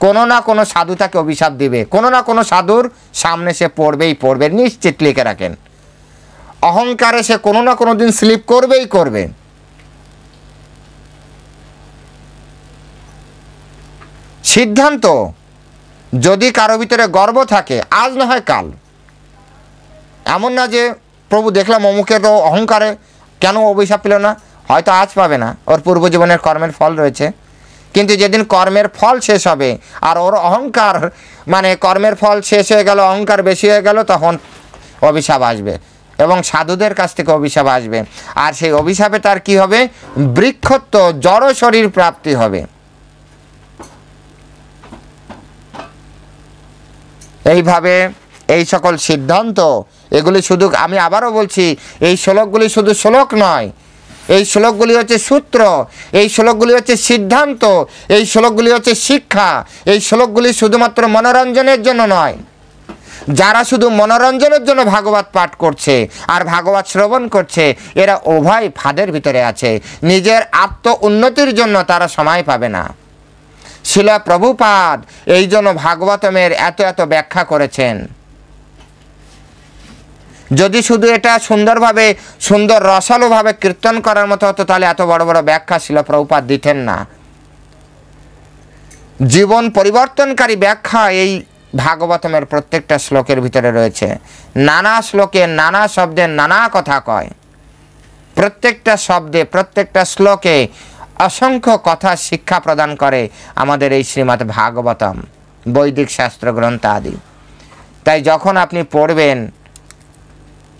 কোনো না কোনো সাধু তাকে অভিশাপ দিবে, কোনো না কোনো সাধুর সামনে সে পড়বে, নিশ্চিত লিখে রাখেন। অহংকারে সে কোনো না কোনো দিন স্লিপ করবে। সিদ্ধান্ত, যদি কারো ভিতরে গর্ব থাকে, আজ না হয় কাল। এমন না যে প্রভু দেখলাম অমুকের তো অহংকারে কেন অভিশাপ পেল না, হয়তো আজ পাবে না, ওর পূর্বজীবনের কর্মের ফল রয়েছে। কিন্তু যেদিন কর্মের ফল শেষ হবে আর ওর অহংকার, মানে কর্মের ফল শেষ হয়ে গেল, অহংকার বেশি হয়ে গেল, তখন অভিশাপ আসবে এবং সাধুদের কাছ থেকে অভিশাপ আসবে। আর সেই অভিশাপে তার কি হবে? বৃক্ষত্ব, জড় শরীর প্রাপ্তি হবে। এইভাবে এই সকল সিদ্ধান্ত, এগুলি শুধু, আমি আবারও বলছি, এই শ্লোকগুলি শুধু শ্লোক নয়, এই শ্লোকগুলি হচ্ছে সূত্র, এই শ্লোকগুলি হচ্ছে সিদ্ধান্ত, এই শ্লোকগুলি হচ্ছে শিক্ষা। এই শ্লোকগুলি শুধুমাত্র মনোরঞ্জনের জন্য নয়। যারা শুধু মনোরঞ্জনের জন্য ভাগবত পাঠ করছে আর ভাগবত শ্রবণ করছে, এরা উভয় ফাঁদের ভিতরে আছে। নিজের আত্ম উন্নতির জন্য তারা সময় পাবে না। শিলা প্রভুপাদ এই জন্য ভাগবতমের এত ব্যাখ্যা করেছেন। যদি শুধু এটা সুন্দরভাবে, সুন্দর রসালোভাবে কীর্তন করার মতো হতো, তাহলে এত বড় বড় ব্যাখ্যা শিলা প্রভুপাদ দিতেন না। জীবন পরিবর্তনকারী ব্যাখ্যা এই ভাগবতমের প্রত্যেকটা শ্লোকের ভিতরে রয়েছে। নানা শ্লোকে নানা শব্দে নানা কথা কয়। প্রত্যেকটা শব্দে, প্রত্যেকটা শ্লোকে অসংখ্য কথা শিক্ষা প্রদান করে আমাদের এই শ্রীমদ্ ভাগবতম, বৈদিক শাস্ত্র গ্রন্থ আদি। তাই যখন আপনি পড়বেন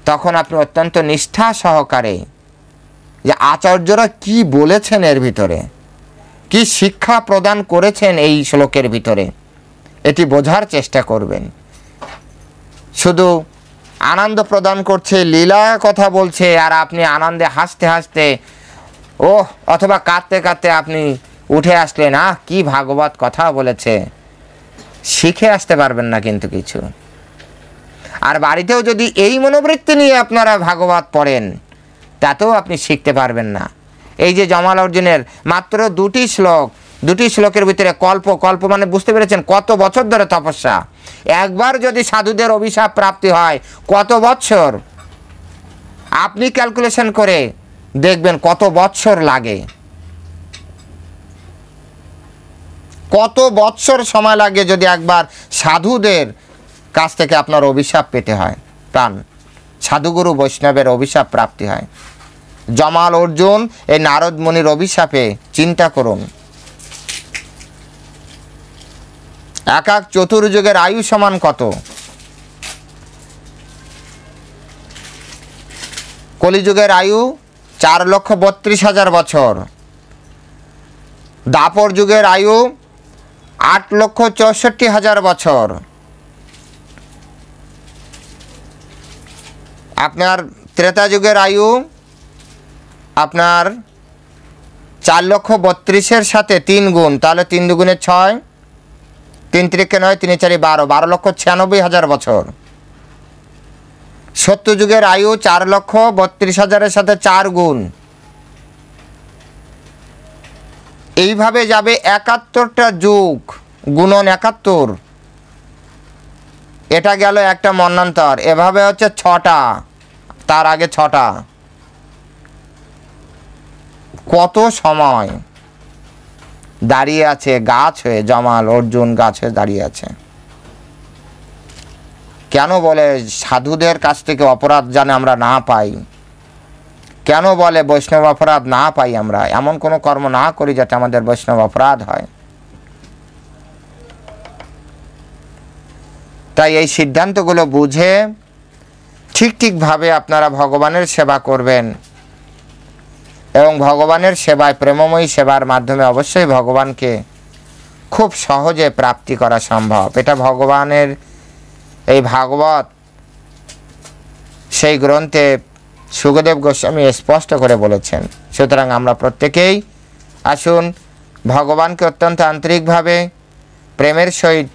তখন আপনি অত্যন্ত নিষ্ঠা সহকারে যে আচার্যরা কি বলেছেন, এর ভিতরে কি শিক্ষা প্রদান করেছেন এই শ্লোকের ভিতরে, এটি বোঝার চেষ্টা করবেন। শুধু আনন্দ প্রদান করছে, লীলা কথা বলছে, আর আপনি আনন্দে হাসতে হাসতে অথবা কাঁদতে কাঁদতে আপনি উঠে আসলেন, কি ভাগবত কথা বলেছে, শিখে আসতে পারবেন না কিন্তু কিছু। আর বাড়িতেও যদি এই মনোবৃত্তি নিয়ে আপনারা ভাগবত পড়েন, তাতেও আপনি শিখতে পারবেন না। এই যে জমাল অর্জুনের মাত্র দুটি শ্লোকের ভিতরে কল্প মানে বুঝতে পেরেছেন কত বছর ধরে তপস্যা। একবার যদি সাধুদের অভিশাপ প্রাপ্তি হয় কত বছর, আপনি ক্যালকুলেশন করে দেখবেন কত বছর লাগে, কত বছর সময় লাগে যদি একবার সাধুদের কাছ থেকে আপনার অভিশাপ পেতে হয়, প্রাণ সাধুগুরু বৈষ্ণবের অভিশাপ প্রাপ্তি হয়। জমাল অর্জুন এই নারদ মুনির অভিশাপে চিন্তা করুন, এক চতুর্যুগের আয়ু সমান কত? কলিযুগের আয়ু 4,32,000 বছর, দাপর যুগের আয়ু 8,64,000 বছর, আপনার ত্রেতা যুগের আয়ু আপনার 4,32,000-এর সাথে 3 গুণ, তাহলে 3 দুগুণে 6, 3 3 9, 3 4 12, 12,96,000 বছর। সত্য যুগের আয়ু 4,32,000-এর সাথে 4 গুণ, এইভাবে যাবে 71টা যুগ, গুণন 71, এটা গেল একটা মন্বন্তর। এভাবে হচ্ছে 6টা, তার আগে 6টা, কত সময় দাঁড়িয়ে আছে গাছ হয়ে, জমাল অর্জুন গাছ হয়ে দাঁড়িয়ে আছে। কেন বলে সাধুদের কাছ থেকে অপরাধ জানে আমরা না পাই? কেন বলে বৈষ্ণব অপরাধ না পাই? আমরা এমন কোনো কর্ম না করি যাতে আমাদের বৈষ্ণব অপরাধ হয়। তাই এই সিদ্ধান্তগুলো বুঝে ঠিকভাবে আপনারা ভগবানের সেবা করবেন, এবং ভগবানের সেবায়, প্রেমময়ী সেবার মাধ্যমে অবশ্যই ভগবানকে খুব সহজে প্রাপ্তি করা সম্ভব। এটা ভগবানের এই ভাগবত সেই গ্রন্থে সুখদেব গোস্বামী স্পষ্ট করে বলেছেন। সুতরাং আমরা প্রত্যেকেই আসুন ভগবানকে অত্যন্ত আন্তরিকভাবে প্রেমের সহিত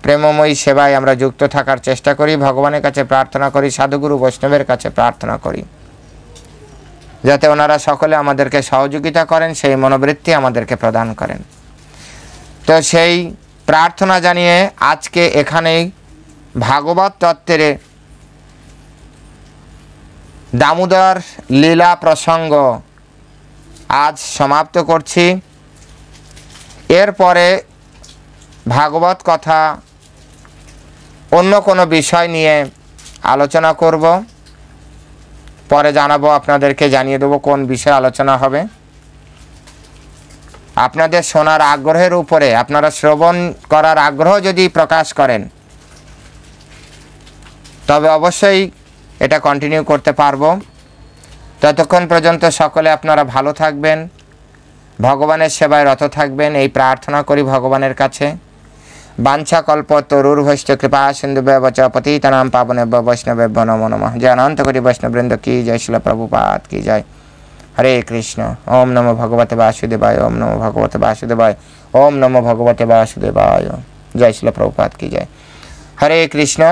প্রেমময়ী সেবায় আমরা যুক্ত থাকার চেষ্টা করি, ভগবানের কাছে প্রার্থনা করি, সাধুগুরু বৈষ্ণবের কাছে প্রার্থনা করি যাতে ওনারা সকলে আমাদেরকে সহযোগিতা করেন, সেই মনোবৃত্তি আমাদেরকে প্রদান করেন। তো সেই প্রার্থনা জানিয়ে আজকে এখানেই ভাগবত তত্ত্বের দামোদর লীলা প্রসঙ্গ আজ সমাপ্ত করছি। এরপরে ভাগবত কথা অন্য কোনো বিষয় নিয়ে আলোচনা করব, পরে জানাবো, আপনাদেরকে জানিয়ে দেবো কোন বিষয়ে আলোচনা হবে। আপনাদের শোনার আগ্রহের উপরে, আপনারা শ্রবণ করার আগ্রহ যদি প্রকাশ করেন তবে অবশ্যই এটা কন্টিনিউ করতে পারবো। ততক্ষণ পর্যন্ত সকলে আপনারা ভালো থাকবেন, ভগবানের সেবায় রত থাকবেন, এই প্রার্থনা করি ভগবানের কাছে। বাঞ্ছা কল্প তরুর্ভৈশ্চ কৃপা সিন্ধুভ্যেব চ পতিতানাং পাবনেভ্যো বৈষ্ণবেভ্যো নমো নমঃ। জয় অনন্ত কোটি বৈষ্ণববৃন্দ কি জয়, শিল প্রভুপাদ কি জয়। হরে কৃষ্ণ। ওম নমো ভগবতে বাসুদেবায়, ওম নমো ভগবতে বাসুদেবায়, ওম নমো ভগবতে বাসুদেবায়। জয় শিল প্রভুপাদ কি জয়। হরে কৃষ্ণ।